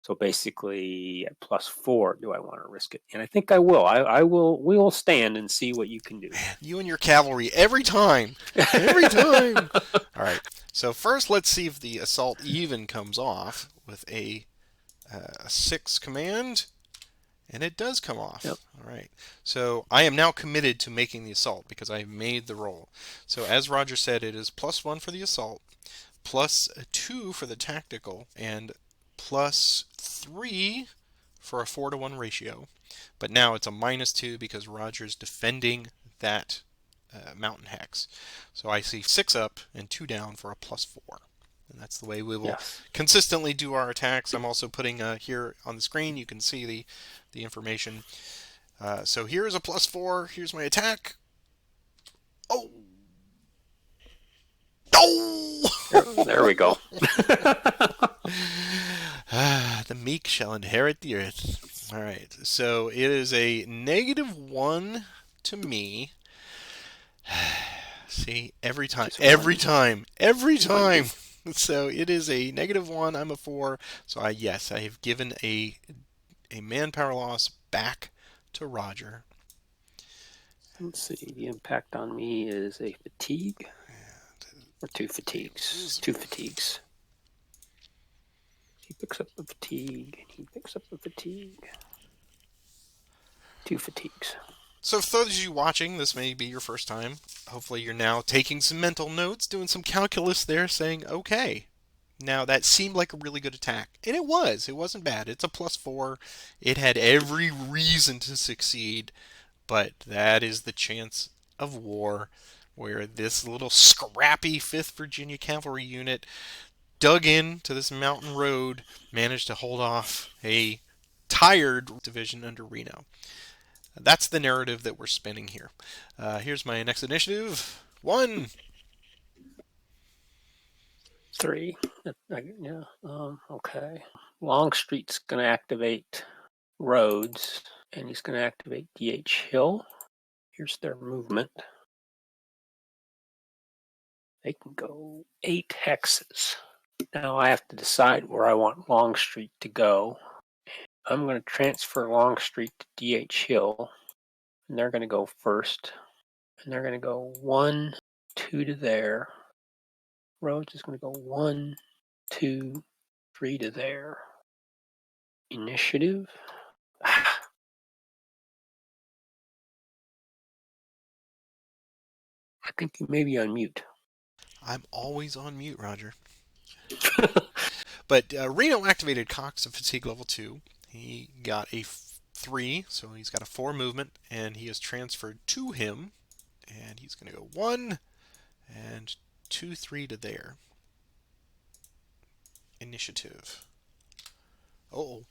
So basically, at +4, do I want to risk it? And I think I will. I will. We will stand and see what you can do. Man, you and your cavalry every time. Every time. All right. So first, let's see if the assault even comes off with a 6 command. And it does come off. Yep. All right. So I am now committed to making the assault because I made the roll. So as Roger said, it is +1 for the assault, +2 for the tactical, and +3 for a 4-to-1 ratio. But now it's a -2 because Roger's defending that mountain hex. So I see 6 up and 2 down for a +4. And that's the way we will consistently do our attacks. I'm also putting here on the screen, you can see the information. So here's a +4. Here's my attack. Oh! Oh! There we go. The meek shall inherit the earth. All right. So it is a -1 to me. See, every time. So it is a -1. I'm a 4. So I have given a manpower loss back to Roger. Let's see. The impact on me is a fatigue or 2 fatigues. 2 fatigues. He picks up the fatigue. He picks up the fatigue. 2 fatigues. So for those of you watching, this may be your first time. Hopefully you're now taking some mental notes, doing some calculus there, saying, okay, now that seemed like a really good attack. And it was. It wasn't bad. It's a +4. It had every reason to succeed, but that is the chance of war, where this little scrappy 5th Virginia Cavalry unit dug in to this mountain road, managed to hold off a tired division under Reno. That's the narrative that we're spinning here. Here's my next initiative. 1. 3. Yeah. Okay. Longstreet's going to activate roads, and he's going to activate DH Hill. Here's their movement. They can go 8 hexes. Now I have to decide where I want Longstreet to go. I'm going to transfer Longstreet to DH Hill, and they're going to go first. And they're going to go 1, 2 to there. Rhodes is going to go 1, 2, 3 to there. Initiative. I think you may be on mute. I'm always on mute, Roger. But Reno activated Cox of fatigue level 2. He got a 3, so he's got a 4 movement, and he is transferred to him. And he's going to go 1 and 2, 3 to there. Initiative. Oh.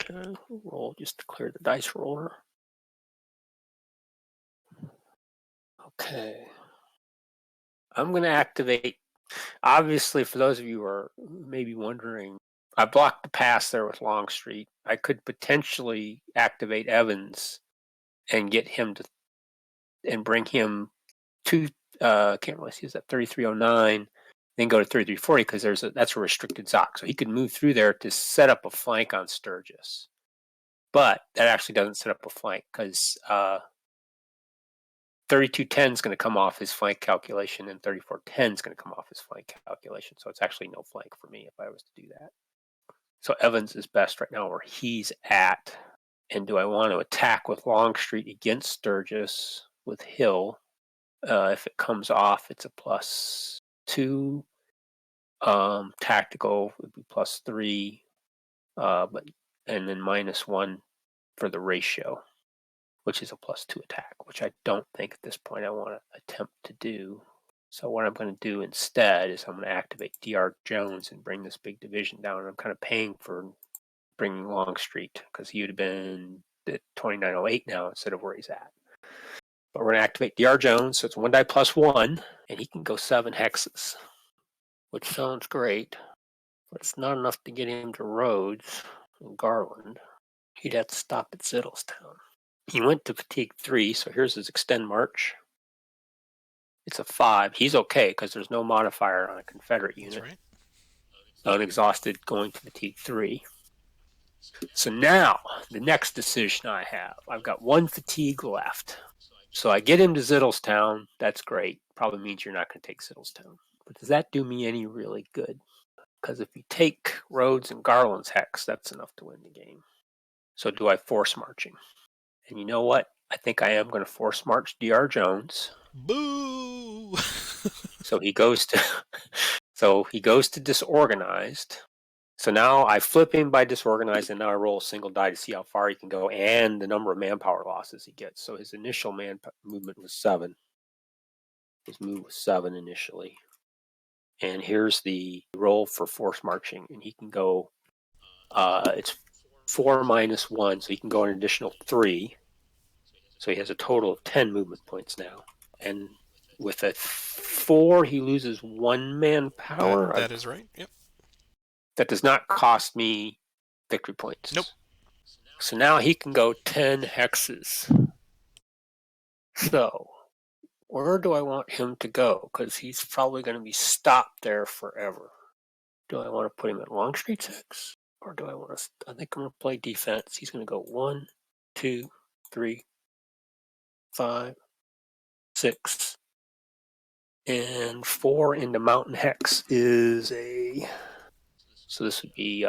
Okay, roll just to clear the dice roller. Okay. I'm going to activate. Obviously, for those of you who are maybe wondering, I blocked the pass there with Longstreet. I could potentially activate Evans and get him to and bring him to can't really see, is that 3309, then go to 3340 because that's a restricted zoc. So he could move through there to set up a flank on Sturgis. But that actually doesn't set up a flank because 3210 is going to come off his flank calculation, and 3410 is going to come off his flank calculation. So it's actually no flank for me if I was to do that. So Evans is best right now where he's at. And do I want to attack with Longstreet against Sturgis with Hill? If it comes off, it's a +2. Tactical would be +3, and then -1 for the ratio, which is a +2 attack, which I don't think at this point I want to attempt to do. So what I'm going to do instead is I'm going to activate DR Jones and bring this big division down. And I'm kind of paying for bringing Longstreet because he would have been at 2908 now instead of where he's at. But we're going to activate DR Jones, so it's 1 die +1, and he can go 7 hexes, which sounds great, but it's not enough to get him to Rhodes and Garland. He'd have to stop at Zittlestown. He went to fatigue 3, so here's his extend march. It's a 5. He's okay because there's no modifier on a Confederate unit. That's right. Unexhausted going to fatigue 3. So now, the next decision I have, I've got 1 fatigue left. So I get him to Zittlestown. That's great. Probably means you're not going to take Zittlestown. But does that do me any really good? Because if you take Rhodes and Garland's hex, that's enough to win the game. So do I force marching? And you know what? I think I am going to force march DR Jones. Boo! So he goes to disorganized. So now I flip him by disorganized, and now I roll a single die to see how far he can go and the number of manpower losses he gets. So his initial movement was 7. His move was 7 initially. And here's the roll for force marching, and he can go. It's 4 minus 1, so he can go an additional 3. So he has a total of 10 movement points now. And with a 4, he loses 1 manpower. That is right. Yep. That does not cost me victory points. Nope. So now he can go 10 hexes. So where do I want him to go? Because he's probably going to be stopped there forever. Do I want to put him at Longstreet's hex? Or do I want to... I think I'm going to play defense. He's going to go 1, 2, 3, 5, 6, and 4 into Mountain Hex is a... So this would be...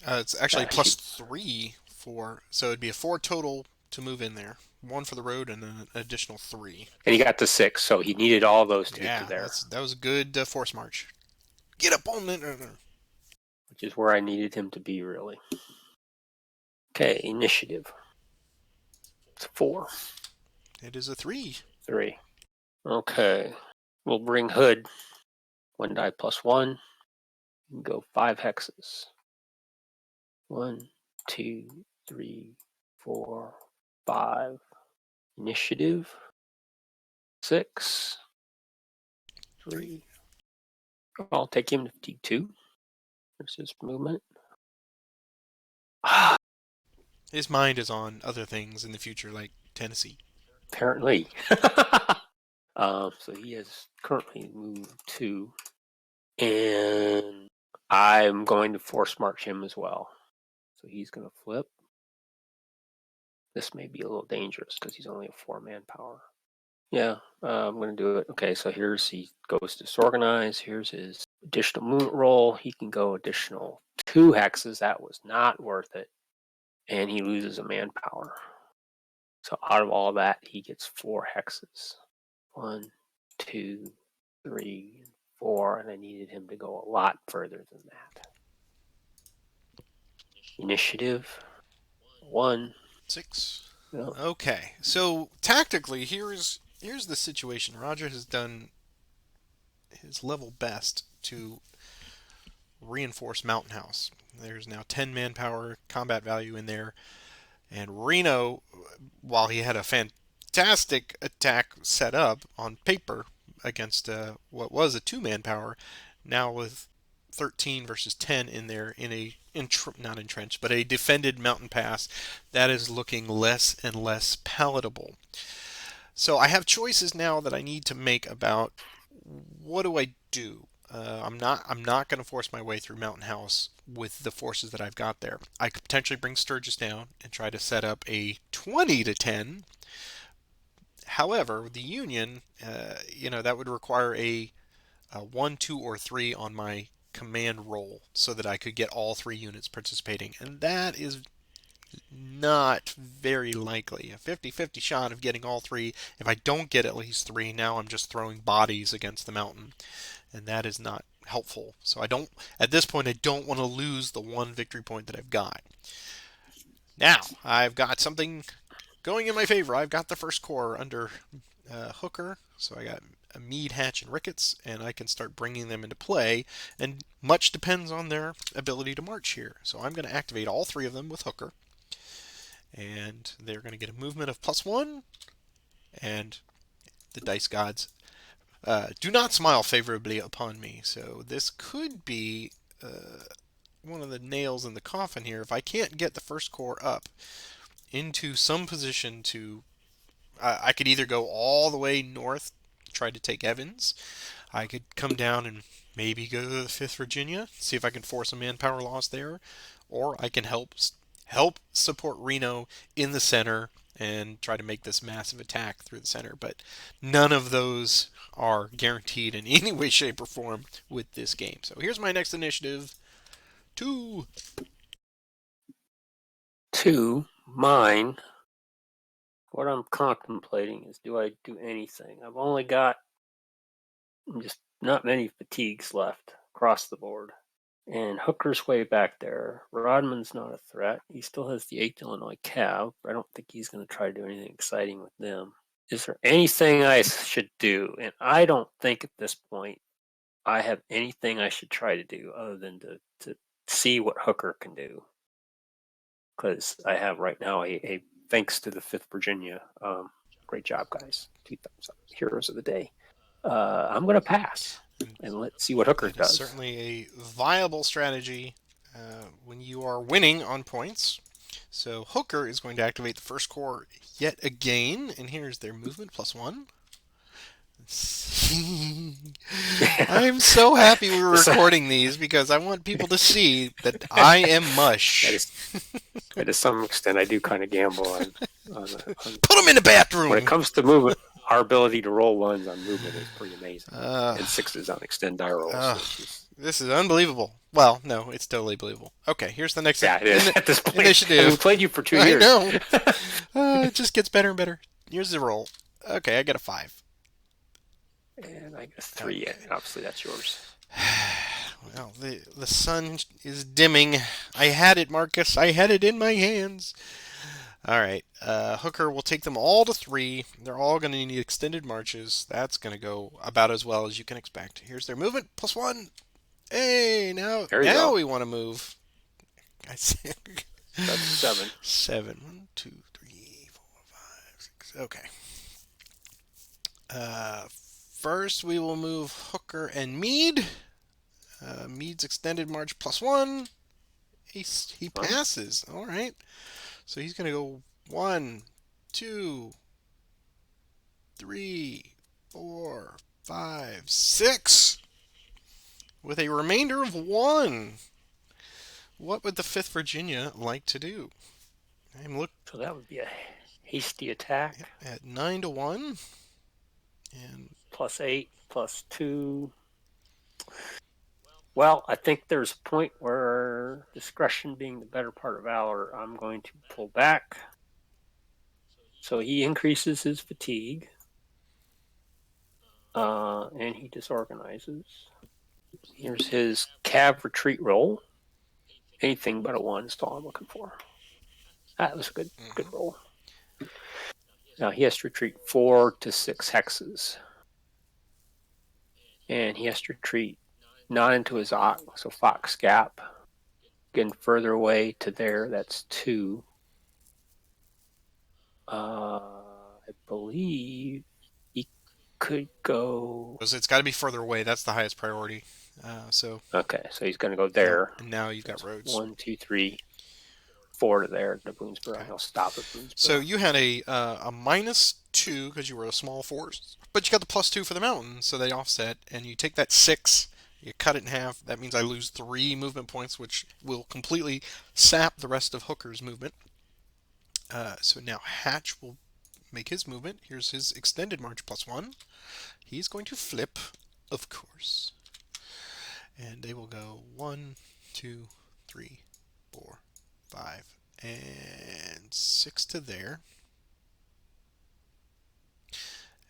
It's actually +3 for... So it'd be a 4 total to move in there. 1 for the road and then an additional 3. And he got to 6, so he needed all those to get to there. That was a good force march. Get up on it! Which is where I needed him to be, really. Okay, initiative. It's 4. It is a 3. 3. Okay. We'll bring Hood. 1 die +1. Go 5 hexes. 1, 2, 3, 4, 5. Initiative. 6. 3. I'll take him to fatigue 2. There's his movement. His mind is on other things in the future, like Tennessee. Apparently. So he has currently moved 2. And I'm going to force march him as well. So he's going to flip. This may be a little dangerous because he's only a 4 manpower. Yeah, I'm going to do it. Okay, so he goes disorganized. Here's his additional movement roll. He can go additional 2 hexes. That was not worth it. And he loses a manpower. So out of all that, he gets 4 hexes. 1, 2, 3, 4, and I needed him to go a lot further than that. Initiative 1. 6. No. Okay, so tactically, here's the situation. Roger has done his level best to reinforce Mountain House. There's now 10 manpower combat value in there, and Reno, while he had a fantastic attack set up on paper against what was a 2 manpower, now with 13 versus 10 in there in a not entrenched, but a defended mountain pass, that is looking less and less palatable. So I have choices now that I need to make about what do I do. I'm not going to force my way through Mountain House with the forces that I've got there. I could potentially bring Sturgis down and try to set up a 20 to 10, However, the Union, that would require a 1, 2, or 3 on my command roll so that I could get all 3 units participating. And that is not very likely. A 50-50 shot of getting all 3. If I don't get at least 3, now I'm just throwing bodies against the mountain. And that is not helpful. So at this point, I don't want to lose the 1 victory point that I've got. Now, I've got something going in my favor. I've got the first corps under Hooker, so I got a Meade, Hatch, and Ricketts, and I can start bringing them into play, and much depends on their ability to march here. So I'm going to activate all 3 of them with Hooker, and they're going to get a movement of +1, and the dice gods do not smile favorably upon me, so this could be one of the nails in the coffin here. If I can't get the first corps up into some position to I could either go all the way north, try to take Evans. I could come down and maybe go to the 5th Virginia, see if I can force a manpower loss there, or I can help support Reno in the center and try to make this massive attack through the center. But none of those are guaranteed in any way, shape, or form with this game. So here's my next initiative. 2. 2. Mine. What I'm contemplating is, do I do anything? I've only got just not many fatigues left across the board. And Hooker's way back there. Rodman's not a threat. He still has the 8th Illinois Cav, but I don't think he's going to try to do anything exciting with them. Is there anything I should do? And I don't think at this point I have anything I should try to do other than to see what Hooker can do. Because I have right now a thanks to the 5th Virginia. Great job, guys. 2 thumbs up. Heroes of the day. I'm going to pass. And let's see what Hooker That is does. certainly a viable strategy when you are winning on points. So Hooker is going to activate the first corps yet again, and here's their movement +1. I'm so happy we were recording these because I want people to see that I am mush. To some extent, I do kind of gamble on Put them in the bathroom. When it comes to movement, our ability to roll 1s on movement is pretty amazing. And 6s on extend die rolls. This is unbelievable. Well, no, it's totally believable. Okay, here's the next it is at this point. Initiative. We played you for 2 years. I know. It just gets better and better. Here's the roll. Okay, I got a 5. And I guess 3. Okay. Obviously, that's yours. Well, the sun is dimming. I had it, Marcus. I had it in my hands. All right. Hooker will take them all to 3. They're all going to need extended marches. That's going to go about as well as you can expect. Here's their movement +1. Hey, now we want to move. That's 7. 7. 1, 2, 3, 4, 5, 6. Okay. First, we will move Hooker and Meade. Meade's extended march +1. He passes. All right. So he's going to go 1, 2, 3, 4, 5, 6. With a remainder of 1. What would the 5th Virginia like to do? So that would be a hasty attack. At 9-1. And +8, +2. Well, I think there's a point where discretion being the better part of valor, I'm going to pull back. So he increases his fatigue. And he disorganizes. Here's his cav retreat roll. Anything but a 1 is all I'm looking for. That was a good roll. Now he has to retreat 4 to 6 hexes. And he has to retreat not into his Ox, so Fox Gap. Getting further away to there, that's 2. I believe he could go... It's got to be further away. That's the highest priority. Okay, so he's going to go there. And now you've got roads. 1, 2, 3, 4 to there to Boonesboro. Okay. He'll stop at Boonesboro. So you had a -2 because you were a small force, but you got the +2 for the mountain, so they offset. And you take that 6, you cut it in half. That means I lose 3 movement points, which will completely sap the rest of Hooker's movement. So now Hatch will make his movement. Here's his extended march +1. He's going to flip, of course. And they will go 1, 2, 3, 4, 5, and 6 to there.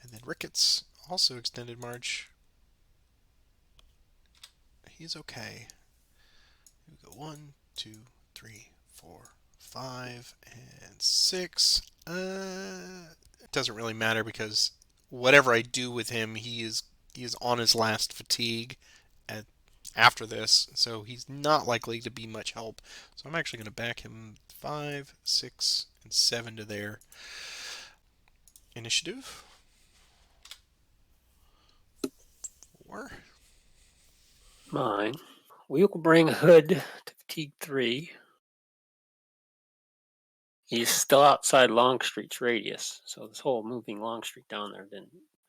And then Ricketts, also extended march. He's okay. We go 1, 2, 3, 4, 5, and 6. It doesn't really matter because whatever I do with him, he is on his last fatigue after this, so he's not likely to be much help. So I'm actually going to back him 5, 6, and 7 to their initiative. 4. Mine. We will bring Hood to fatigue 3. He's still outside Longstreet's radius, so this whole moving Longstreet down there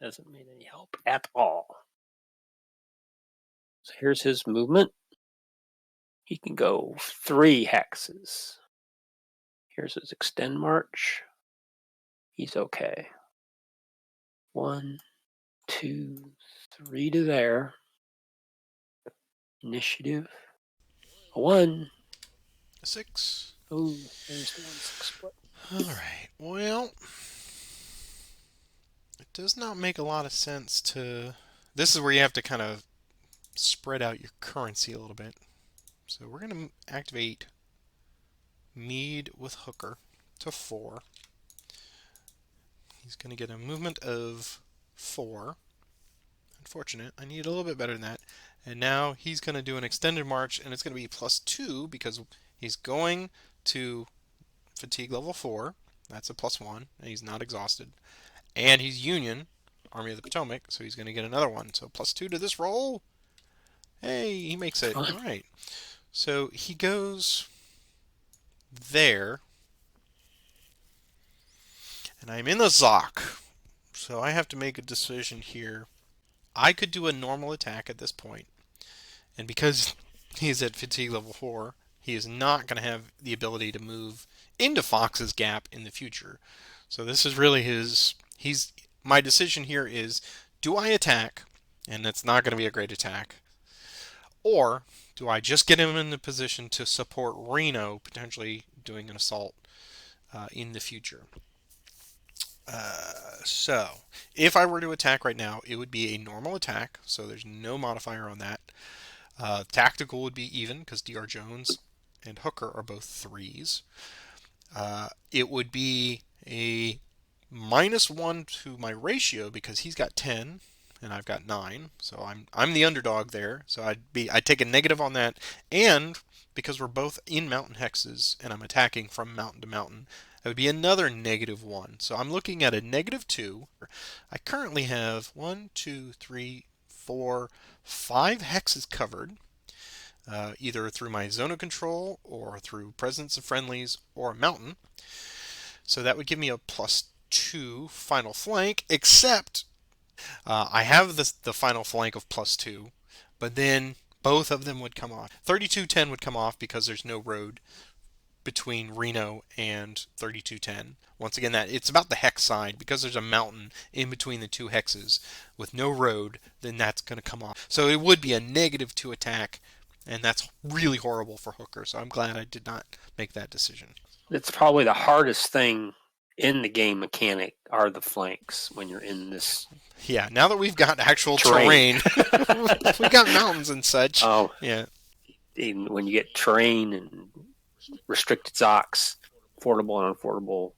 hasn't made any help at all. So here's his movement. He can go 3 hexes. Here's his extend march. He's okay. 1, 2, 3 to there. Initiative. A 1. A 6. Oh, there's the 1/6 split. Alright, well, it does not make a lot of sense to... This is where you have to kind of spread out your currency a little bit. So we're going to activate Meade with Hooker to 4. He's going to get a movement of 4. Unfortunate. I need a little bit better than that. And now he's going to do an extended march, and it's going to be +2 because he's going to fatigue level 4. That's a +1, and he's not exhausted. And he's Union, Army of the Potomac, so he's going to get another one. So +2 to this roll. Hey, he makes it. All right. So he goes there. And I'm in the Zoc. So I have to make a decision here. I could do a normal attack at this point. And because he's at fatigue level 4, he is not going to have the ability to move into Fox's Gap in the future. So this is really my decision here is, do I attack? And it's not going to be a great attack. Or do I just get him in the position to support Reno, potentially doing an assault in the future? So, if I were to attack right now, it would be a normal attack, so there's no modifier on that. Tactical would be even, because D.R. Jones and Hooker are both 3s. It would be a -1 to my ratio, because he's got 10, and I've got 9, so I'm the underdog there, so I'd take a negative on that, and because we're both in mountain hexes, and I'm attacking from mountain to mountain, that would be another -1. So I'm looking at a -2. I currently have 1, 2, 3, 4, 5 hexes covered, either through my zone of control or through presence of friendlies or a mountain. So that would give me a +2 final flank, except I have the final flank of +2, but then both of them would come off. 3210 would come off because there's no road between Reno and 3210. Once again, it's about the hex side. Because there's a mountain in between the two hexes with no road, then that's going to come off. So it would be a -2 attack, and that's really horrible for Hooker. So I'm glad I did not make that decision. It's probably the hardest thing in the game mechanic are the flanks when you're in this. Yeah, now that we've got actual terrain, we got mountains and such. Oh, yeah. When you get terrain and restricted Zocs, fordable and unfordable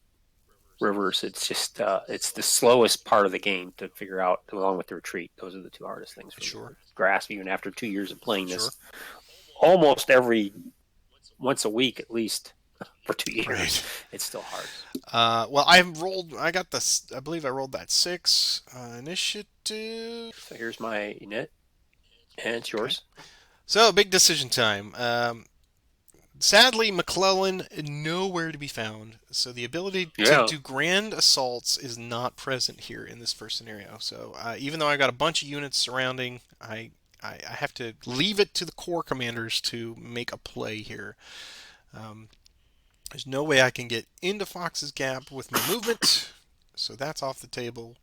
rivers, it's just it's the slowest part of the game to figure out, along with the retreat. Those are the 2 hardest things for me to grasp, even after 2 years of playing this almost once a week at least for 2 years. Right. It's still hard. Well, I believe I rolled that 6 initiative. So here's my unit, and it's yours. Okay. So big decision time. Sadly, McClellan nowhere to be found, so the ability to do grand assaults is not present here in this first scenario. So even though I got a bunch of units surrounding, I have to leave it to the corps commanders to make a play here. There's no way I can get into Fox's Gap with my movement. So that's off the table.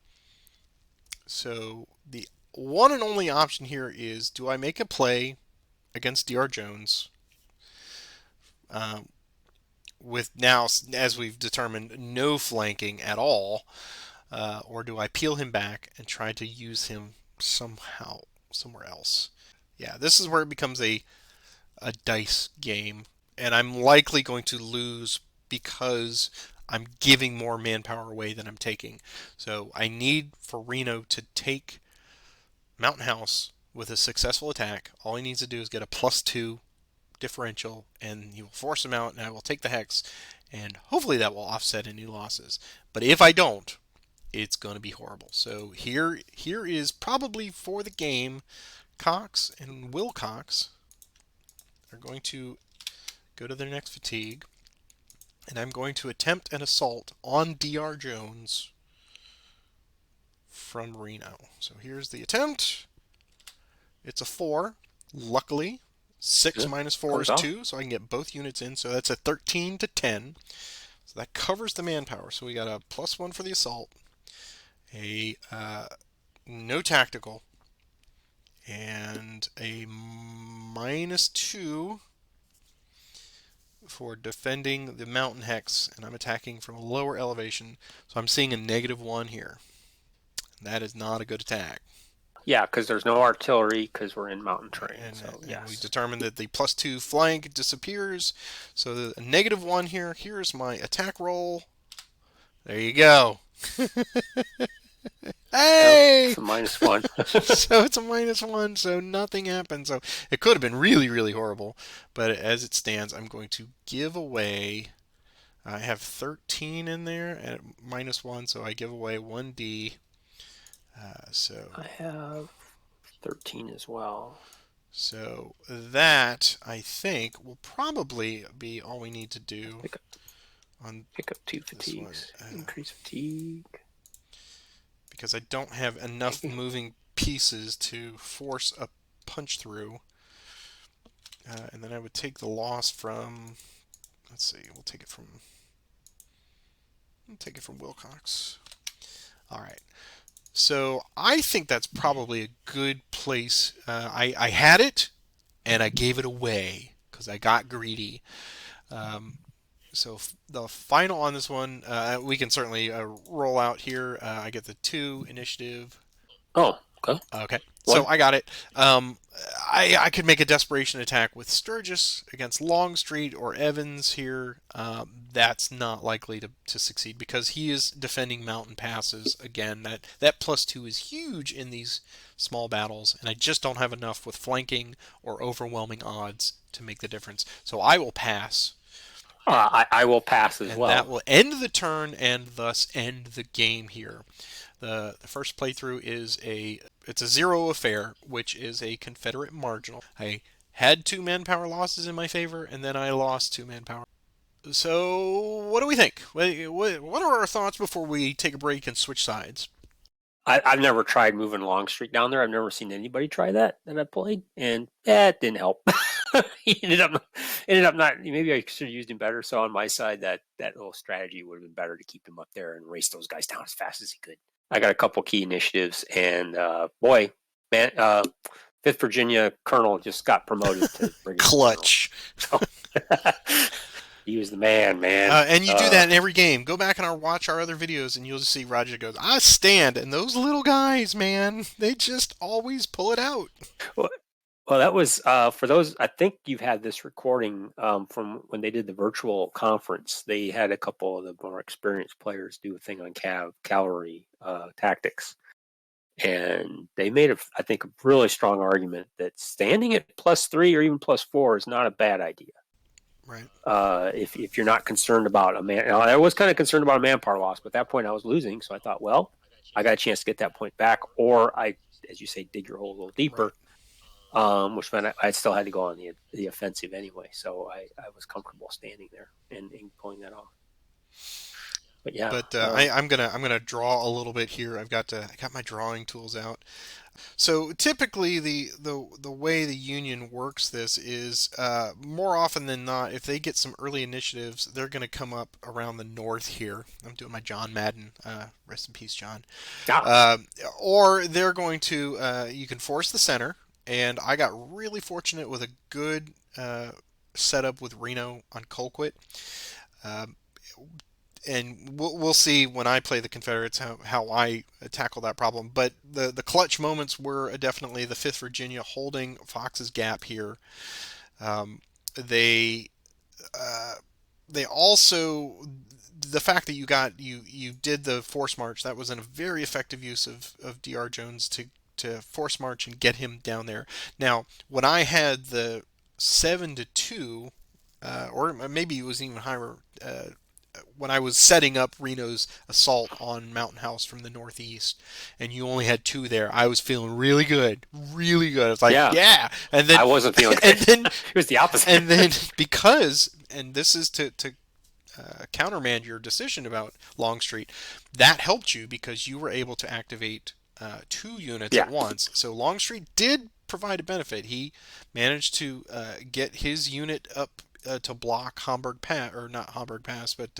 So the one and only option here is, do I make a play against Dr. Jones um, with now, as we've determined, no flanking at all, or do I peel him back and try to use him somehow somewhere else? Yeah, this is where it becomes a dice game, and I'm likely going to lose because I'm giving more manpower away than I'm taking. So I need for Reno to take Mountain House with a successful attack. All he needs to do is get a +2 differential, and he will force him out, and I will take the hex, and hopefully that will offset any losses. But if I don't, it's going to be horrible. So here is probably for the game. Cox and Wilcox are going to go to their next fatigue, and I'm going to attempt an assault on Dr. Jones from Reno. So here's the attempt. It's a 4. Luckily, 6 Good. minus 4 Goes is off. 2, so I can get both units in. So that's a 13 to 10. So that covers the manpower. So we got a +1 for the assault, a no tactical, and a -2 for defending the mountain hex, and I'm attacking from a lower elevation. So I'm seeing a -1 here. That is not a good attack. Yeah, because there's no artillery because we're in mountain Right, terrain. So and we yes. determined that the +2 flank disappears. So the -1 here. Here's my attack roll. There you go. Yep. Hey! It's a -1. So it's a -1, so nothing happened. So it could have been really, really horrible. But as it stands, I'm going to give away. I have 13 in there at -1, so I give away 1D. I have 13 as well. So that, I think, will probably be all we need to do Pick up, on pick up 2 this one. fatigues. Increase fatigue. Because I don't have enough Maybe. moving pieces to force a punch through. And then I would take the loss from, let's see, we'll take it from Wilcox. All right. So I think that's probably a good place. I had it and I gave it away because I got greedy. Um, so the final on this one, we can certainly roll out here. I get the 2 initiative. Oh, okay. Okay, so One. I got it. Um, I could make a desperation attack with Sturgis against Longstreet or Evans here. That's not likely to succeed because he is defending mountain passes. Again, that +2 is huge in these small battles, and I just don't have enough with flanking or overwhelming odds to make the difference. So I will pass, I will pass as and that well. will end the turn and thus end the game here. The first playthrough is it's a 0 affair, which is a Confederate marginal. I had 2 manpower losses in my favor, and then I lost 2 manpower. So what do we think? What are our thoughts before we take a break and switch sides? I've never tried moving Longstreet down there. I've never seen anybody try that I played, and it didn't help. He ended up not. Maybe I should have used him better. So on my side, that little strategy would have been better to keep him up there and race those guys down as fast as he could. I got a couple key initiatives, and boy, man, Fifth Virginia Colonel just got promoted to Brigadier General. Clutch. So he was the man. And you do that in every game. Go back and watch our other videos, and you'll just see Roger goes, "I stand," and those little guys, man, they just always pull it out. Well, well, that was for those. I think you've had this recording from when they did the virtual conference. They had a couple of the more experienced players do a thing on cavalry tactics, and they made I think, a really strong argument that standing at +3 or even +4 is not a bad idea. Right. If you're not concerned about a man, I was kind of concerned about a manpower loss, but at that point I was losing, so I thought, well, I got a chance to get that point back, or as you say, dig your hole a little Right. deeper, which meant I still had to go on the offensive anyway. So I was comfortable standing there and pulling that off. But yeah, But I'm gonna draw a little bit here. I got my drawing tools out. So typically, the way the union works this is more often than not, if they get some early initiatives, they're going to come up around the north here. I'm doing my John Madden, rest in peace, John. ah, Uh, or they're going to you can force the center, and I got really fortunate with a good setup with Reno on Colquitt. Um, and we'll see when I play the Confederates how I tackle that problem. But the clutch moments were definitely the 5th Virginia holding Fox's Gap here. Um, they uh, they also the fact that you did the force march, that was a very effective use of Dr. Jones to force march and get him down there. Now, when I had the 7-2, or maybe it was even higher. When I was setting up Reno's assault on Mountain House from the northeast, and you only had 2 there, I was feeling really good, really good. I was like, yeah, yeah, and then, I wasn't feeling and good. then, It was the opposite. and then, because, and this is to countermand your decision about Longstreet, that helped you because you were able to activate 2 units at Yeah, once. So Longstreet did provide a benefit. He managed to get his unit up to block Homburg Pass, or not Homburg Pass, but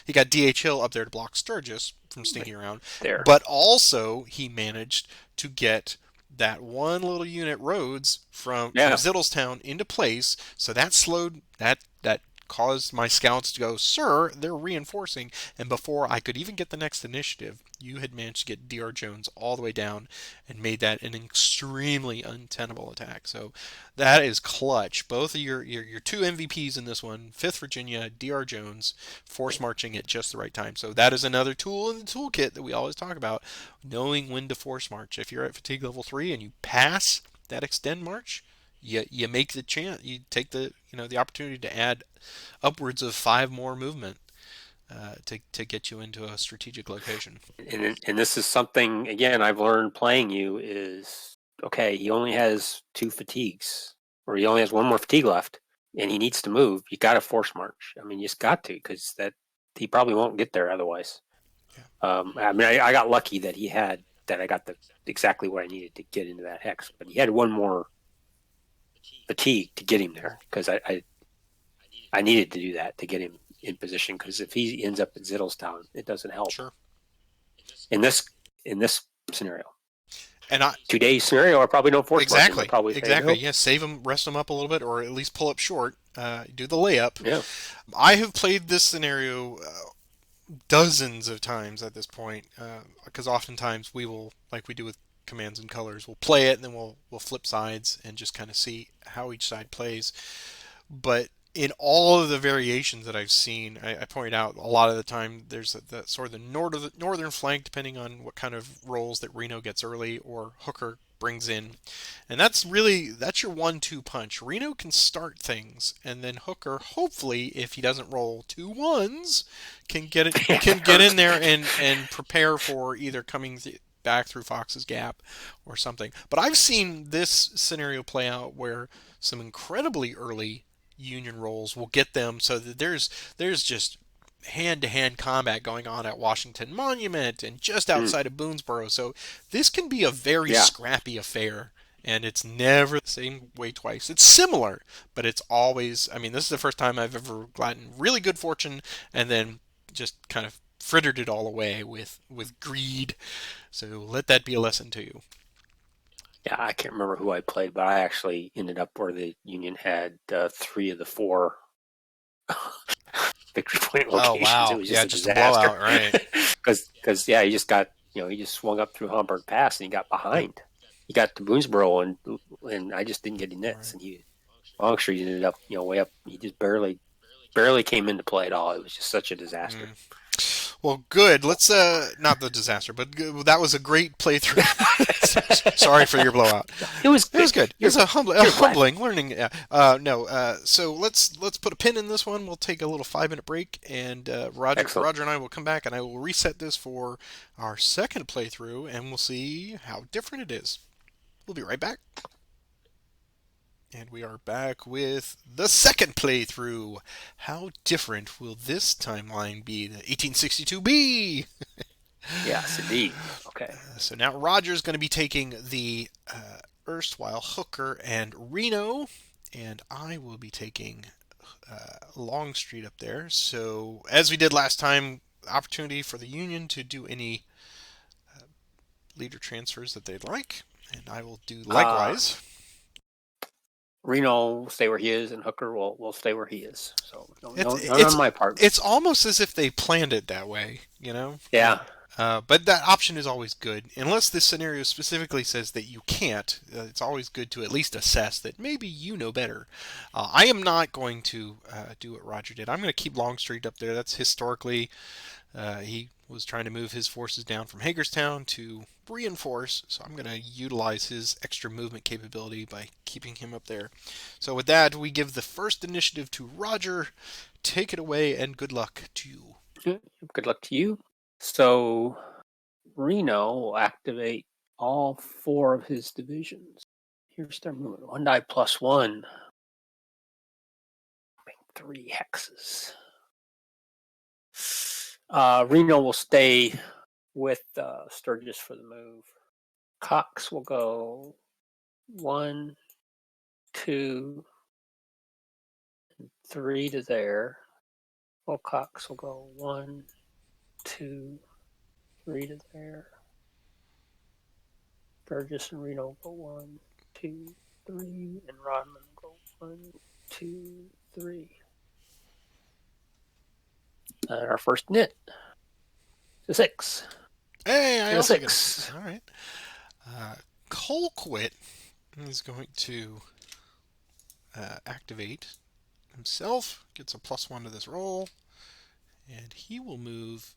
he got D.H. Hill up there to block Sturgis from sneaking around. there. But also he managed to get that one little unit Rhodes from Yeah, Zittlestown into place. So that slowed that caused my scouts to go, sir, they're reinforcing. And before I could even get the next initiative, you had managed to get Dr. Jones all the way down and made that an extremely untenable attack. So that is clutch. Both of your 2 MVPs in this one, 5th Virginia, Dr. Jones, force marching at just the right time. So that is another tool in the toolkit that we always talk about, knowing when to force march. If you're at fatigue level 3 and you pass that extend march, you make the chance, you take the opportunity to add upwards of 5 more movement to get you into a strategic location. and this is something again I've learned playing you is okay. He only has 2 fatigues, or he only has one more fatigue left, and he needs to move. You got to force march. I mean, you just got to because that he probably won't get there otherwise. Yeah, I mean, I got lucky that he had that I got the exactly what I needed to get into that hex, but he had one more fatigue to get him there because I needed to do that to get him in position because if he ends up at Zittlestown, it doesn't help sure. in this scenario. And I 2 days scenario, I probably don't force march him. I exactly, probably say exactly. nope. Yeah, save them, rest them up a little bit, or at least pull up short. Do the layup. Yeah, I have played this scenario dozens of times at this point, because oftentimes we will, like we do with commands and colors, we'll play it and then we'll flip sides and just kind of see how each side plays. But in all of the variations that I've seen, I pointed out a lot of the time there's the sort of the northern flank, depending on what kind of roles that Reno gets early or Hooker brings in, and that's your 1-2 punch. Reno can start things, and then Hooker, hopefully, if he doesn't roll 2 1s, yeah, can that get in hurts. there and prepare for either coming back through Fox's Gap or something. But I've seen this scenario play out where some incredibly early Union rolls will get them so that there's just hand-to-hand combat going on at Washington Monument and just Mm, outside of Boonesboro. So this can be a very yeah, scrappy affair, and it's never the same way twice. It's similar, but it's always, I mean, this is the first time I've ever gotten really good fortune and then just kind of frittered it all away with greed. So let that be a lesson to you. yeah. I can't remember who I played, but I actually ended up where the Union had 3 of the 4 victory point Oh locations. It wow. was just Yeah, a just a disaster blowout, right. because yeah, he just got he just swung up through Hamburg Pass and he got Yep. behind. He got to Boonesboro and I just didn't get in nets Right. and he Longstreet ended up way up. He just barely came into play at all. It was just such a disaster. Mm. Well, good. Let's not the disaster, but that was a great playthrough. Sorry for your blowout. It was It was good. good. It was a You're glad. humbling learning. No. So let's put a pin in this one. We'll take a little 5 minute break, and Excellent. Roger and I will come back, and I will reset this for our second playthrough, and we'll see how different it is. We'll be right back. And we are back with the second playthrough. How different will this timeline be? The 1862 be? Yes, indeed. Okay. So now Roger's going to be taking the erstwhile Hooker and Reno, and I will be taking Longstreet up there. So as we did last time, opportunity for the Union to do any leader transfers that they'd like, and I will do likewise. Reno will stay where he is, and Hooker will stay where he is. So It's none on my part. it's almost as if they planned it that way, you know. Yeah. But that option is always good, unless this scenario specifically says that you can't. It's always good to at least assess that maybe you know better. I am not going to do what Roger did. I'm going to keep Longstreet up there. That's historically he was trying to move his forces down from Hagerstown to reinforce, so I'm going to utilize his extra movement capability by keeping him up there. So with that, we give the first initiative to Roger. Take it away, and good luck to you. Good luck to you. So Reno will activate all 4 of his divisions. Here's their movement. 1 die plus 1. 3 hexes. Reno will stay with Sturgis for the move. Cox will go 1, 2, 3 to there. Wilcox will go 1, 2, 3 to there. Burgess and Reno will go 1, 2, 3, and Rodman will go 1, 2, 3. And our first knit. To 6. Hey, I also get a 6. 6. All right. Colquitt is going to activate himself, gets a +1 to this roll, and he will move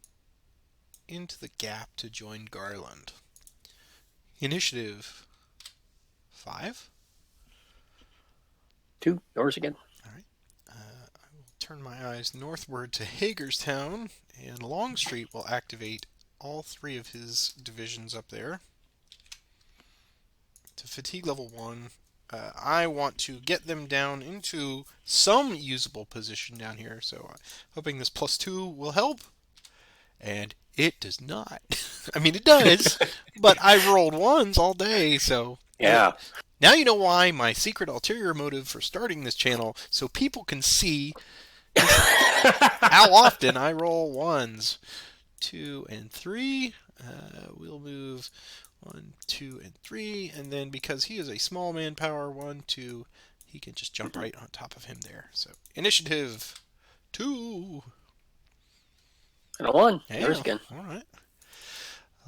into the gap to join Garland. Initiative 5. 2. Yours again. All right. I will turn my eyes northward to Hagerstown, and Longstreet will activate all 3 of his divisions up there. To fatigue level 1, I want to get them down into some usable position down here, so hoping this +2 will help. And it does not. I mean, it does, but I've rolled 1s all day, so... Yeah. Now you know why my secret ulterior motive for starting this channel, so people can see how often I roll 1s. 2 and 3. We'll move 1, 2, and 3, and then because he is a small manpower, 1, 2, he can just jump right on top of him there. So initiative 2. And a 1. Yeah, Yours again. all right.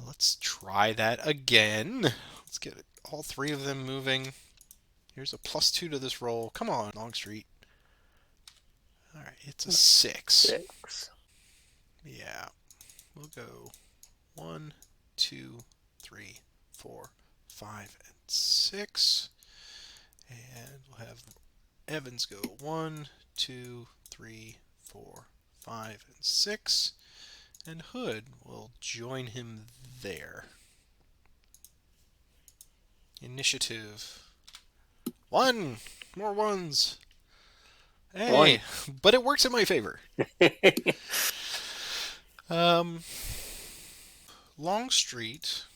Let's try that again. Let's get all 3 of them moving. Here's a +2 to this roll. Come on, Longstreet. All right, it's a 6. 6. Yeah. We'll go 1, 2, 3, 4, 5, and 6. And we'll have Evans go 1, 2, 3, 4, 5, and 6. And Hood will join him there. Initiative 1. More 1s. Hey, but it works in my favor. Longstreet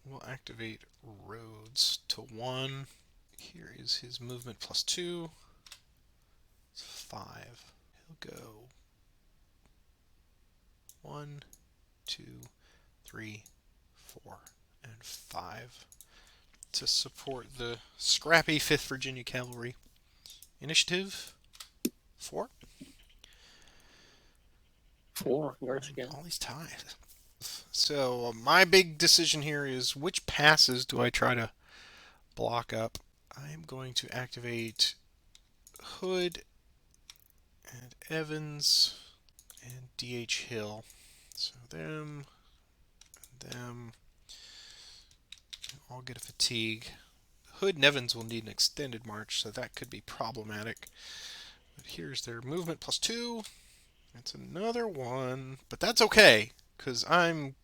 will activate Rhodes to 1. Here is his movement +2. It's 5. He'll go 1, 2, 3, 4, and 5 to support the scrappy 5th Virginia Cavalry. Initiative 4. 4. Yours again. All these ties. So my big decision here is which passes do I try to block up. I am going to activate Hood and Evans and D.H. Hill. So them and them all get a fatigue. Hood and Evans will need an extended march, so that could be problematic. But here's their movement +2. That's another 1, but that's okay, because I'm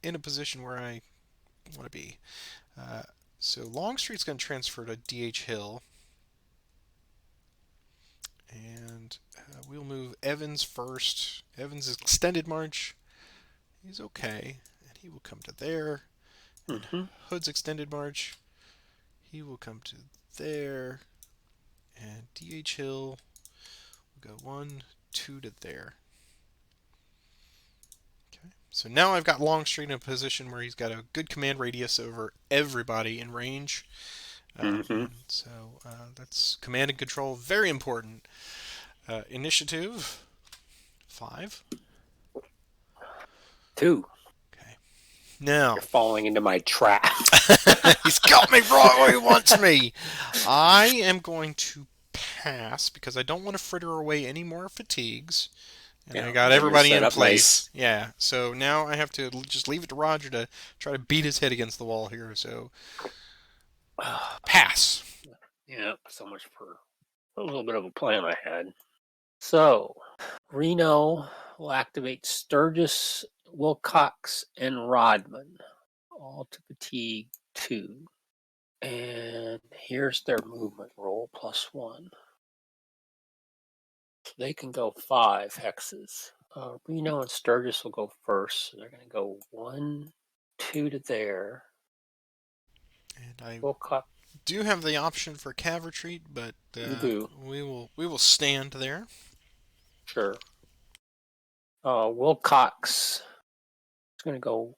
in a position where I want to be. So Longstreet's going to transfer to D.H. Hill. we'll move Evans first. Evans' extended march, he's okay. And he will come to there. And Mm-hmm. Hood's extended march, he will come to there. And D.H. Hill will go 1, 2 to there. Okay. So now I've got Longstreet in a position where he's got a good command radius over everybody in range. Mm-hmm. That's command and control, very important. Initiative 5. 2. Okay. Now You're falling into my trap. he's got me right where he wants me. I am going to pass because I don't want to fritter away any more fatigues. And I Yeah, got then you're everybody set in up place. nice. Yeah. So now I have to just leave it to Roger to try to beat his head against the wall here. So pass. Yeah, so much for a little bit of a plan I had. So, Reno will activate Sturgis, Wilcox, and Rodman, all to fatigue 2. And here's their movement roll +1. So they can go 5 hexes. Reno and Sturgis will go first. So they're going to go 1, 2 to there. And I Wilcox, do have the option for cav retreat, but you do. we will stand there. Sure. Wilcox is going to go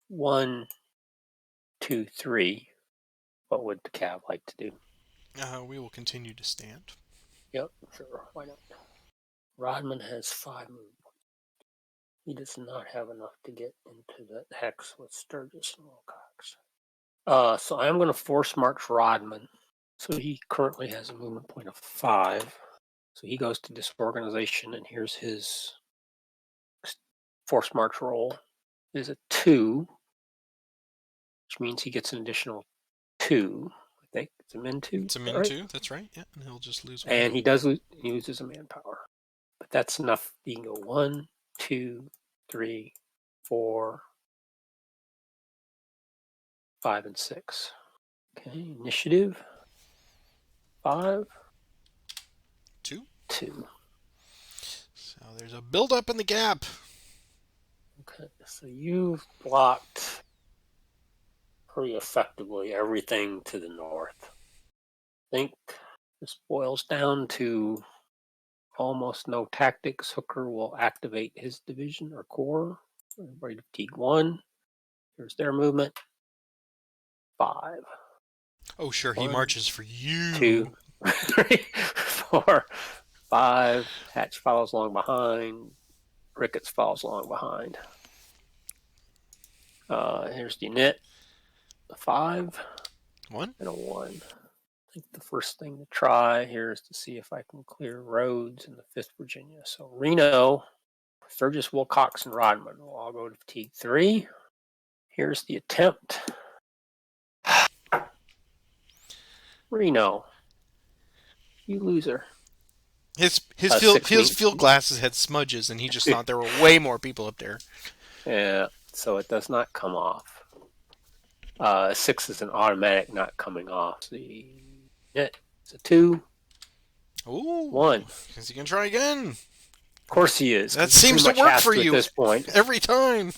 1, 2, 3. What would the cav like to do? We will continue to stand. Yep, sure. Why not? Rodman has 5 movement. He does not have enough to get into the hex with Sturgis and Wilcox. So I'm going to force march Rodman. So he currently has a movement point of 5. So he goes to disorganization, and here's his force march roll. Is a 2, which means he gets an additional 2. I think it's a min 2. It's a min right? 2. That's right. Yeah, and he'll just lose 1. And he uses a manpower. But that's enough. You can go 1, 2, 3, 4, 5, and 6. Okay, initiative 5, 2. 2. So there's a build up in the gap. Okay, so you've blocked pretty effectively everything to the north. I think this boils down to almost no tactics. Hooker will activate his division or corps. Everybody to fatigue 1. Here's their movement 5. Oh, sure, he 1, marches for you. 2, 3, 4, 5. Hatch follows along behind. Ricketts follows along behind. Here's the knit. A 5. 1. And a 1. I think the first thing to try here is to see if I can clear roads in the 5th Virginia. So Reno, Sturgis, Wilcox, and Rodman will all go to fatigue 3. Here's the attempt. Reno, you loser. His Six field glasses had smudges, and he just thought there were way more people up there. Yeah, so it does not come off. 6 is an automatic not coming off. The net is a 2. Ooh, 1. is he gonna try again? Of course he is. That He seems to pretty much work has for to you at this point. every time.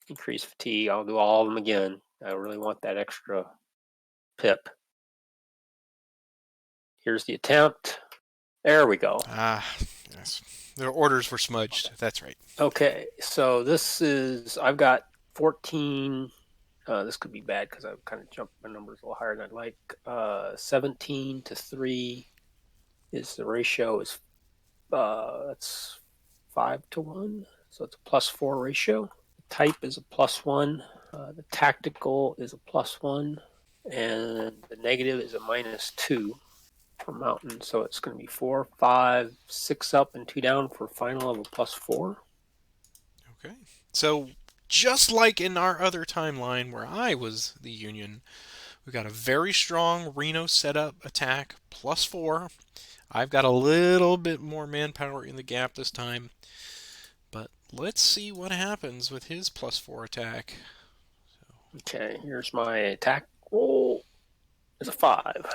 Increase fatigue. I'll do all of them again. I really want that extra pip. Here's the attempt. There we go. Ah, yes. Their orders were smudged. That's right. Okay, so this is, I've got 14. This could be bad because I've kind of jumped my numbers a little higher than I'd like. 17 to 3 is the ratio, is that's 5 to 1. So it's a +4 ratio. The type is a +1. The tactical is a +1. And the negative is a -2 for mountain. So it's going to be 4, 5, 6 up and 2 down for a final of a +4. Okay. So just like in our other timeline where I was the Union, we got a very strong Reno setup attack +4. I've got a little bit more manpower in the gap this time, but let's see what happens with his +4 attack. Okay, here's my attack roll. Is a 5.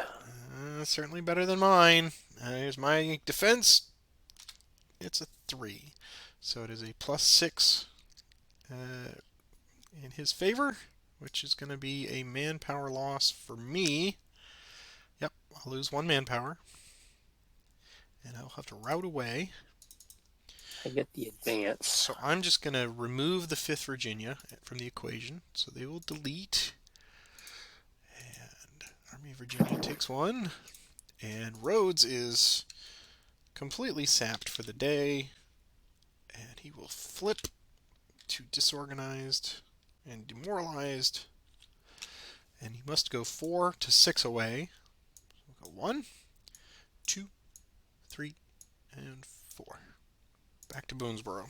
Certainly better than mine. Here's my defense. It's a 3. So it is a +6 in his favor, which is going to be a manpower loss for me. Yep, I'll lose 1 manpower. And I'll have to route away. I get the advance. So I'm just going to remove the 5th Virginia from the equation. So they will delete. And Army of Virginia takes 1. And Rhodes is completely sapped for the day. And he will flip to disorganized and demoralized. And he must go 4 to 6 away. So we'll go 1, 2, 3, and 4. Back to Boonesboro.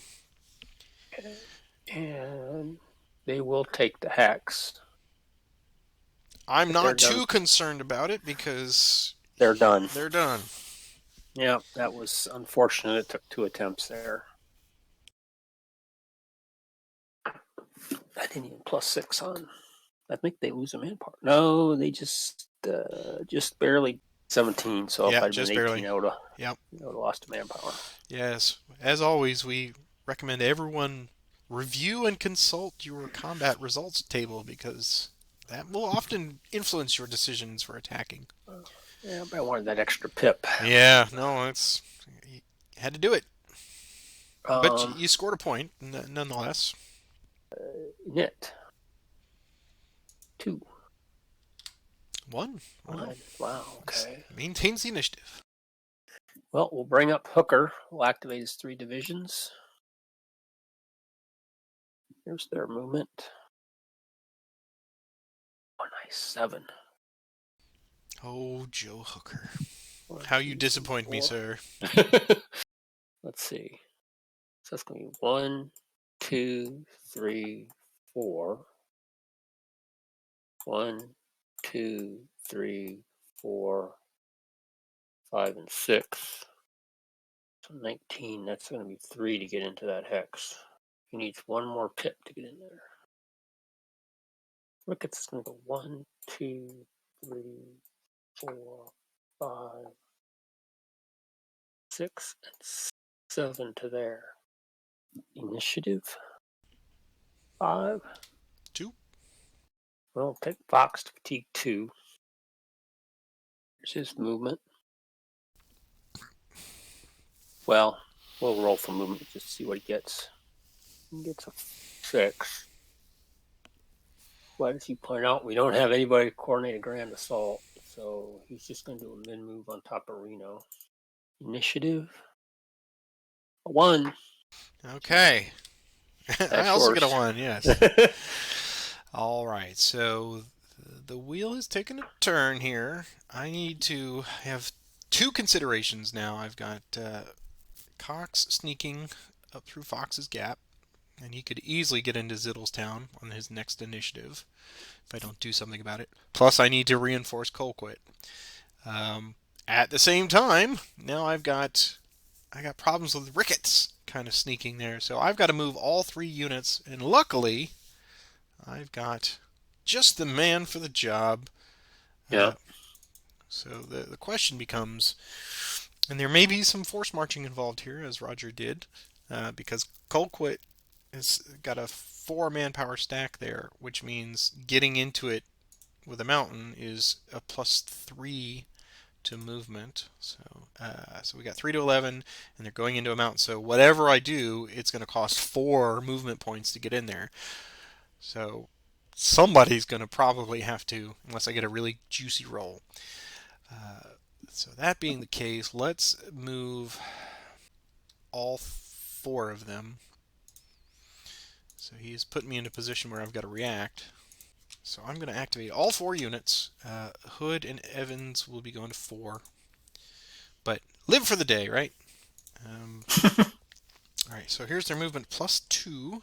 And they will take the hex. I'm But not too concerned about it because they're done. They're done. Yeah, that was unfortunate. It took 2 attempts there. I didn't even +6 on. I think they lose a manpower. No, they just barely 17. So Yeah, if I'd just been 18, barely. I would have Yep. lost a manpower. Yes. As always, we recommend everyone review and consult your combat results table because that will often influence your decisions for attacking. Yeah, but I wanted that extra pip. Yeah, no, you had to do it. But Um, you scored a point nonetheless. Knit 2. 1. Wow. Okay. Maintains the initiative. Well, we'll bring up Hooker. We'll activate his 3 divisions. Here's their movement. Oh, nice 7. Oh, Joe Hooker. 1, How 2, you 3, disappoint me, 4. sir. Let's see. So that's going to be 1, 2, 3, 4. 1, 2, 3, 4, 5, and 6. So 19. That's going to be 3 to get into that hex. He needs 1 more pip to get in there. Ricketts is going to go 1, 2, 3, 4, 5, 6, and 7 to there. Initiative 5. 2. Well, take Fox to fatigue 2. Here's his movement. Well, we'll roll for movement just to see what he gets. He gets a 6. But as you point out, we don't have anybody to coordinate a grand assault, so he's just going to do a min move on top of Reno. Initiative 1. Okay. I also yours. get a 1, yes. All right, so the wheel has taken a turn here. I need to have 2 considerations now. I've got Cox sneaking up through Fox's Gap, and he could easily get into Ziddlestown on his next initiative if I don't do something about it. Plus, I need to reinforce Colquitt. At the same time, now I got problems with Ricketts kind of sneaking there, so I've got to move all 3 units, and luckily, I've got just the man for the job. Yeah. So the question becomes, and there may be some force marching involved here, as Roger did, because Colquitt has got a 4 manpower stack there, which means getting into it with a mountain is a +3 to movement. So we got 3 to 11, and they're going into a mountain. So whatever I do, it's going to cost 4 movement points to get in there. So somebody's going to probably have to, unless I get a really juicy roll. So that being the case, let's move all 4 of them. So he's put me in a position where I've got to react. So I'm going to activate all 4 units. Hood and Evans will be going to 4. But live for the day, right? All right, so here's their movement +2.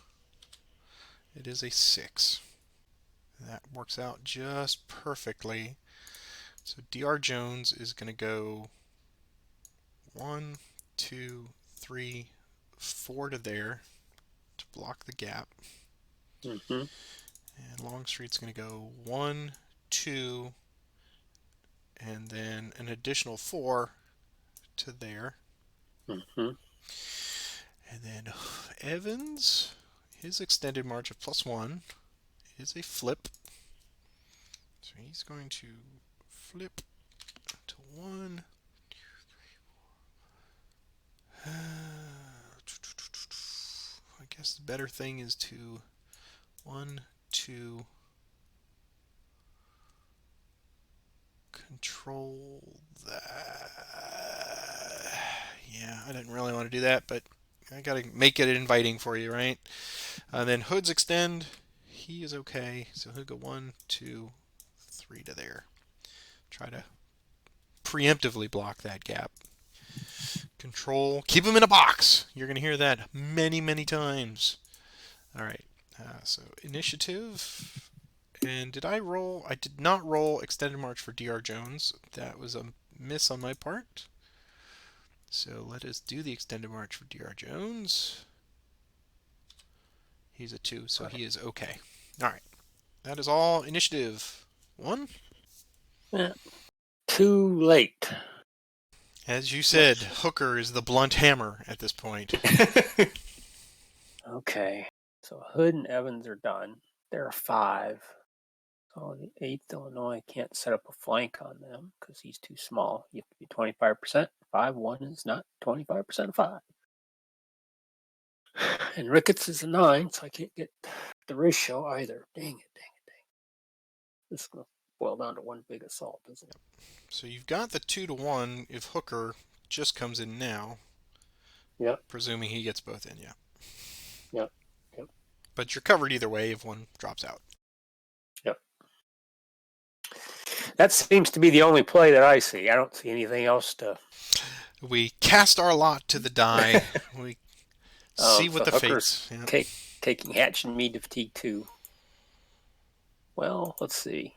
It is a 6. That works out just perfectly. So Dr. Jones is going to go 1, 2, 3, 4 to there to block the gap. Mm-hmm. And Longstreet's going to go 1, 2, and then an additional 4 to there. Mm-hmm. And then Evans, his extended march of +1 is a flip. So he's going to flip to 1. I guess the better thing is to 1, 2, control that. Yeah, I didn't really want to do that, but I gotta make it inviting for you, right? Then Hood's extend, he is okay, so he'll go 1, 2, 3 to there. Try to preemptively block that gap. Control, keep him in a box. You're gonna hear that many, many times. All right, so initiative. And did I roll? I did not roll extended march for Dr. Jones. That was a miss on my part. So let us do the extended march for Dr. Jones. He's a 2, so he is okay. All right, that is all initiative 1. Yeah. Too late. As you said, Hooker is the blunt hammer at this point. Okay. So Hood and Evans are done. There are 5. So the 8th Illinois can't set up a flank on them because he's too small. You have to be 25%. 5-1 is not 25% of 5. And Ricketts is a 9, so I can't get the ratio either. Dang it. This is going to boil down to one big assault, isn't it? So you've got the 2-1 if Hooker just comes in now. Yep. Presuming he gets both in, yeah. Yep. But you're covered either way if one drops out. Yep. That seems to be the only play that I see. I don't see anything else to. We cast our lot to the die. We see what so the Hooker's fates. Yeah. taking Hatch and Meade to fatigue 2. Well, let's see.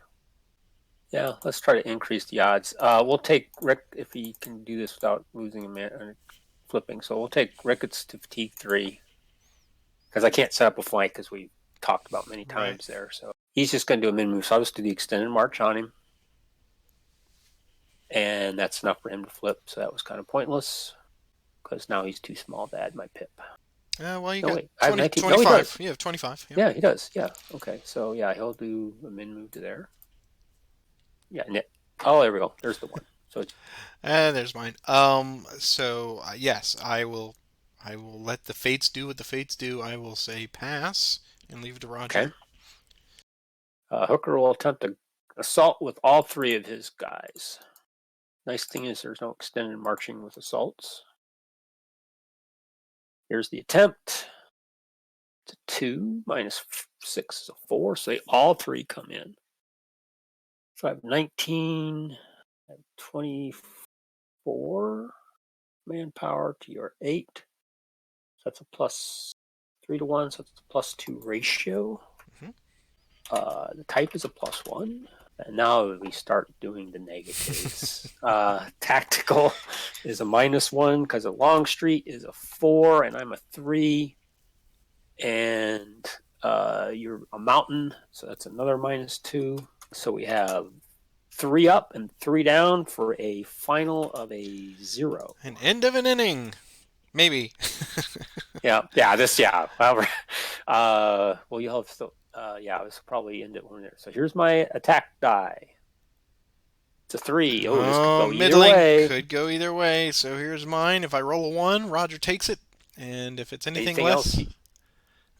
Yeah, let's try to increase the odds. We'll take Rick if he can do this without losing a man flipping. So we'll take Ricketts to fatigue 3 because I can't set up a flank because we talked about many times there. So he's just going to do a min move. So I'll just do the extended march on him, and that's enough for him to flip. So that was kind of pointless because now he's too small to add my pip. Well, you No, got wait, 25. No, he does. You have 25. Yeah, he does. Yeah. Okay. So yeah, he'll do a min move to there. Yeah. Oh, there we go. There's the one. So it's There's mine. So yes, I will let the fates do what the fates do. I will say pass and leave it to Roger. okay. Hooker will attempt to assault with all 3 of his guys. Nice thing is there's no extended marching with assaults. Here's the attempt. It's a 2 minus 6 is a 4, so they all 3 come in. So I have 19, I have 24 manpower to your 8. So that's a plus 3-1, so it's a +2 ratio. Mm-hmm. The type is a +1. And now we start doing the negatives. Tactical is a -1 because a Longstreet is a 4 and I'm a 3. And you're a mountain, so that's another -2. So we have 3 up and 3 down for a final of a 0. An end of an inning. Maybe. Yeah. Well, you'll have still. This will probably end it one there. So here's my attack die. It's a 3. Oh, this could go middling. either way. Could go either way. So here's mine. If I roll a 1, Roger takes it. And if it's anything less,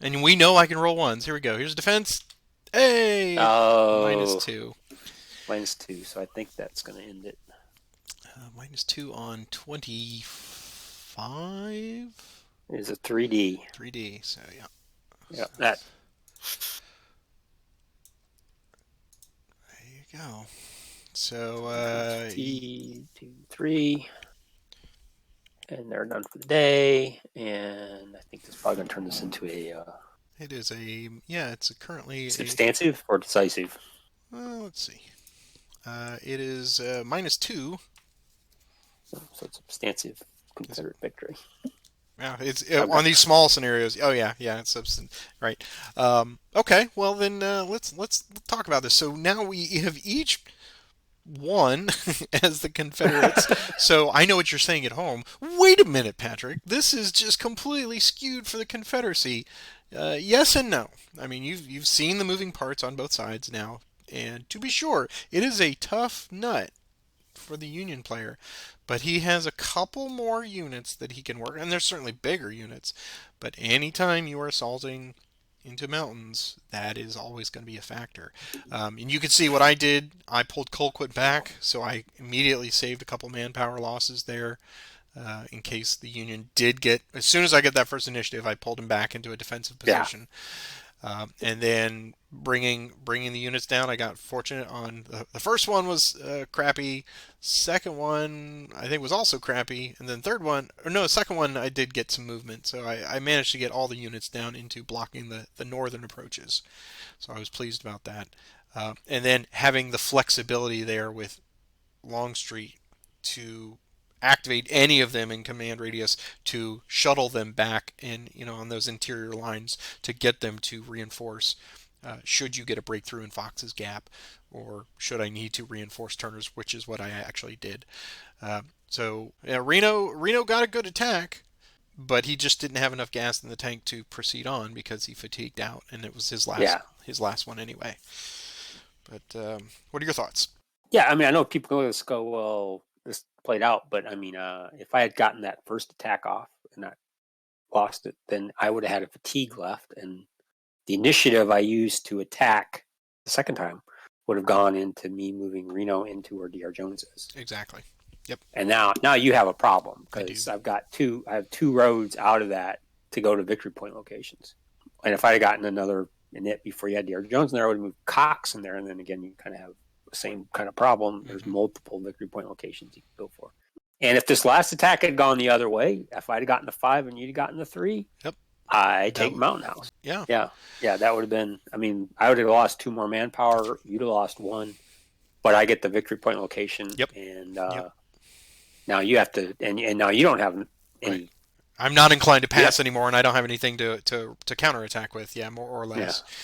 and we know I can roll 1s. Here we go. Here's defense. Hey! -2. -2. So I think that's going to end it. -2 on 25. It's a 3D. 3D. So yeah. Yeah. That. There you go. So 2, 3, and they're done for the day. And I think this is probably going to turn this into a. It is a It's currently substantive or decisive. Well, let's see. It is -2. So it's substantive Confederate victory. Yeah, it's on these small scenarios. Oh yeah, it's right. Okay, well then let's talk about this. So now we have each one as the Confederates. So I know what you're saying at home. Wait a minute, Patrick. This is just completely skewed for the Confederacy. Yes and no. I mean, you've seen the moving parts on both sides now, and to be sure, it is a tough nut for the Union player, but he has a couple more units that he can work, and there's certainly bigger units. But anytime you are assaulting into mountains, that is always going to be a factor. And you can see what I did. I pulled Colquitt back, so I immediately saved a couple manpower losses there. In case the Union did get, as soon as I get that first initiative, I pulled him back into a defensive Yeah. position. And then bringing the units down, I got fortunate on the first one was crappy. Second one I think was also crappy, and then third one, or no, second one I did get some movement, so I managed to get all the units down into blocking the northern approaches. So I was pleased about that. And then having the flexibility there with Longstreet to activate any of them in command radius to shuttle them back in, on those interior lines to get them to reinforce. Should you get a breakthrough in Fox's Gap, or should I need to reinforce Turner's, which is what I actually did. So yeah, Reno got a good attack, but he just didn't have enough gas in the tank to proceed on because he fatigued out, and it was Yeah. his last one anyway. But what are your thoughts? Yeah. I mean, I know people go, well, this played out, but I mean, if I had gotten that first attack off and I lost it, then I would have had a fatigue left, and the initiative I used to attack the second time would have gone into me moving Reno into where DR Jones is. Exactly. Yep. And now you have a problem I do. because I have two roads out of that to go to victory point locations. And if I had gotten another in it before you had DR Jones in there, I would have moved Cox in there, and then again you kind of have the same kind of problem. There's multiple victory point locations you can go for. And if this last attack had gone the other way, if I'd gotten the 5 and you'd gotten the 3, Yep. I take Mountain House. Yeah. That would have been. I mean, I would have lost 2 more manpower. You'd have lost 1, but I get the victory point location. Yep. And Yep. now you have to, and now you don't have any. Right. I'm not inclined to pass anymore, and I don't have anything to counterattack with. Yeah, more or less. Yeah.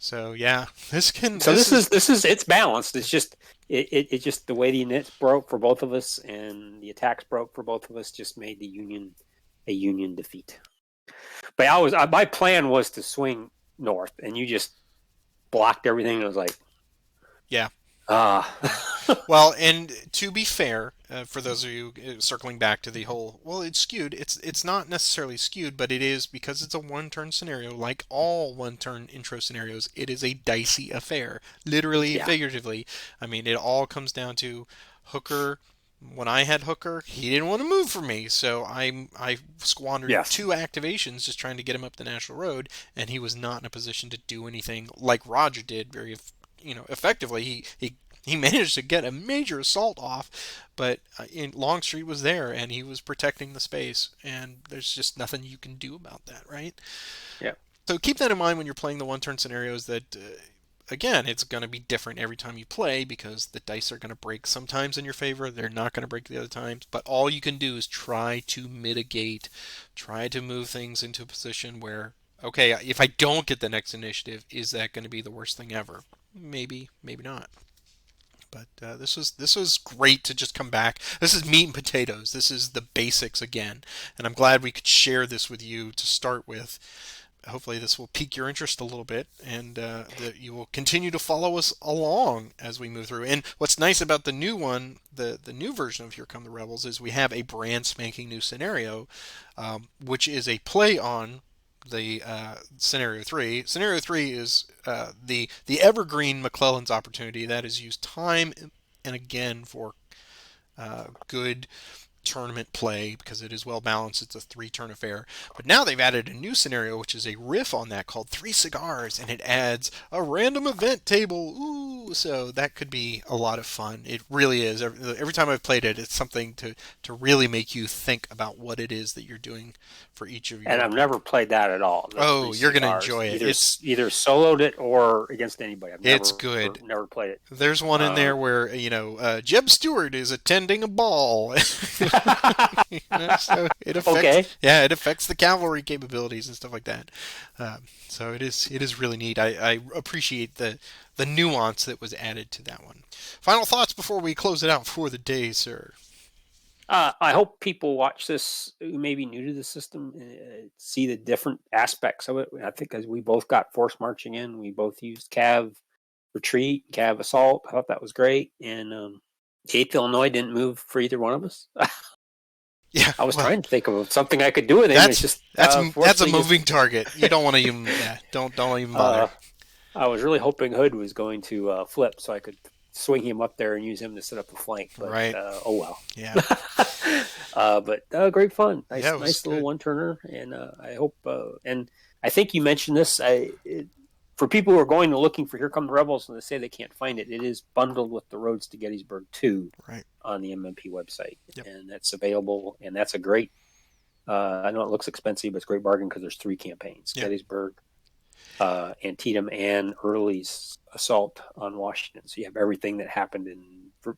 So yeah, this is it's balanced. It's just it just the way the units broke for both of us and the attacks broke for both of us just made the Union a Union defeat. But my plan was to swing north, and you just blocked everything. I was like, yeah. Well, and to be fair, for those of you circling back to the whole, well, it's skewed. It's not necessarily skewed, but it is because it's a one-turn scenario. Like all one-turn intro scenarios, it is a dicey affair, literally, figuratively. I mean, it all comes down to Hooker. When I had Hooker, he didn't want to move for me, so I squandered 2 activations just trying to get him up the National Road, and he was not in a position to do anything like Roger did very effectively. He managed to get a major assault off, but Longstreet was there and he was protecting the space, and there's just nothing you can do about that, right? Yeah. So keep that in mind when you're playing the one-turn scenarios. That again, it's going to be different every time you play because the dice are going to break sometimes in your favor. They're not going to break the other times. But all you can do is try to mitigate, try to move things into a position where, okay, if I don't get the next initiative, is that going to be the worst thing ever? Maybe, maybe not. But this was great to just come back. This is meat and potatoes. This is the basics again, and I'm glad we could share this with you to start with. Hopefully this will pique your interest a little bit, and that you will continue to follow us along as we move through. And what's nice about the new one, the new version of Here Come the Rebels, is we have a brand spanking new scenario, which is a play on the scenario 3. Scenario 3 is the evergreen McClellan's opportunity that is used time and again for good tournament play because it is well balanced. It's a 3-turn affair. But now they've added a new scenario which is a riff on that called 3 Cigars, and it adds a random event table. Ooh, so that could be a lot of fun. It really is. Every time I've played it, it's something to really make you think about what it is that you're doing for each of you. And I've never played that at all. Oh, you're going to enjoy it. Either soloed it or against anybody. It's good. Never played it. There's one in there where, Jeb Stewart is attending a ball. So it affects, it affects the cavalry capabilities and stuff like that. So it is really neat. I appreciate the the nuance that was added to that one. Final thoughts before we close it out for the day, sir. I hope people watch this who may be new to the system, see the different aspects of it. I think as we both got force marching in, we both used Cav retreat, Cav assault. I thought that was great. And 8th Illinois didn't move for either one of us. Yeah, I was well, trying to think of something I could do with him. It's that's just that's a fortunately moving target. You don't want to even don't even bother. I was really hoping Hood was going to flip so I could swing him up there and use him to set up a flank. But Right. oh well. Yeah. But great fun. Yeah, it was Nice little good. one turner. And I hope. And I think you mentioned this. For people who are going and looking for Here Come the Rebels and they say they can't find it, it is bundled with the Roads to Gettysburg 2 Right. on the MMP website, Yep. and that's available. And that's a great. I know it looks expensive, but it's a great bargain because there's 3 campaigns: Yep. Gettysburg, Antietam, and Early's assault on Washington. So you have everything that happened in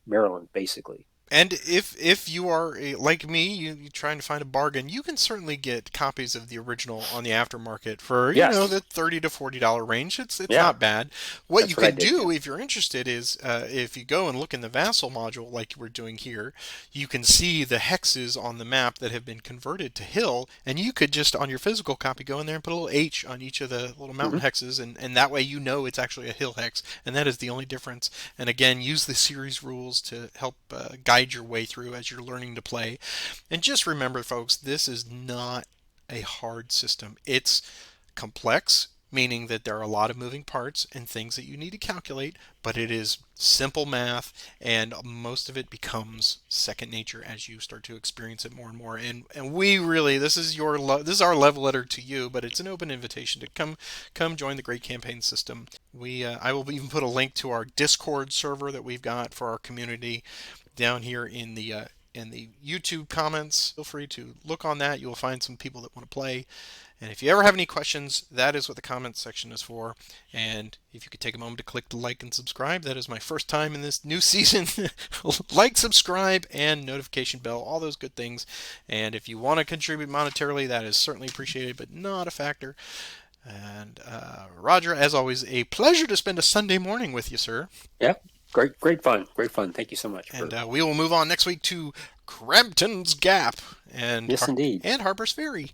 Maryland, basically. And if you are like me, you're trying to find a bargain, you can certainly get copies of the original on the aftermarket for Yes. the $30 to $40 range. It's Yeah. not bad. What you That's what I could did. do Yeah. if you're interested is if you go and look in the Vassal module like we're doing here, you can see the hexes on the map that have been converted to hill, and you could just on your physical copy go in there and put a little H on each of the little mountain Mm-hmm. hexes, and that way you know it's actually a hill hex, and that is the only difference. And again, use the series rules to help guide your way through as you're learning to play. And just remember, folks, this is not a hard system. It's complex, meaning that there are a lot of moving parts and things that you need to calculate, but it is simple math, and most of it becomes second nature as you start to experience it more and more. And we really, this is this is our love letter to you, but it's an open invitation to come join the Great Campaign system. I will even put a link to our Discord server that we've got for our community down here in the YouTube comments. Feel free to look on that. You'll find some people that want to play. And if you ever have any questions, that is what the comments section is for. And if you could take a moment to click the like and subscribe, that is my first time in this new season. Like, subscribe, and notification bell, all those good things. And if you want to contribute monetarily, that is certainly appreciated, but not a factor. And Roger, as always, a pleasure to spend a Sunday morning with you, sir. Yeah. Great fun. Great fun. Thank you so much. And we will move on next week to Crampton's Gap Yes, indeed. and Harper's Ferry.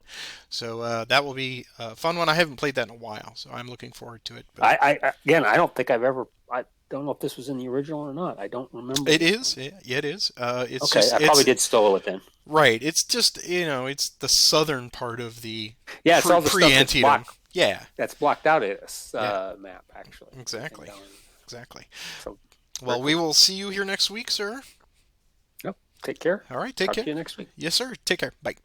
So that will be a fun one. I haven't played that in a while, so I'm looking forward to it. But Again, I don't think I've ever. I don't know if this was in the original or not. I don't remember. it is. Yeah, it is. It's Okay, just, I probably did steal it then. Right. It's just it's the southern part of the Yeah, it's all the stuff that's Antietam. blocked. Yeah. That's blocked out of this Yeah. map, actually. Exactly. Exactly. So, Well, we will see you here next week, sir. yep. Take care. All right. Take Talk care. to you next week. Yes, sir. Take care. Bye.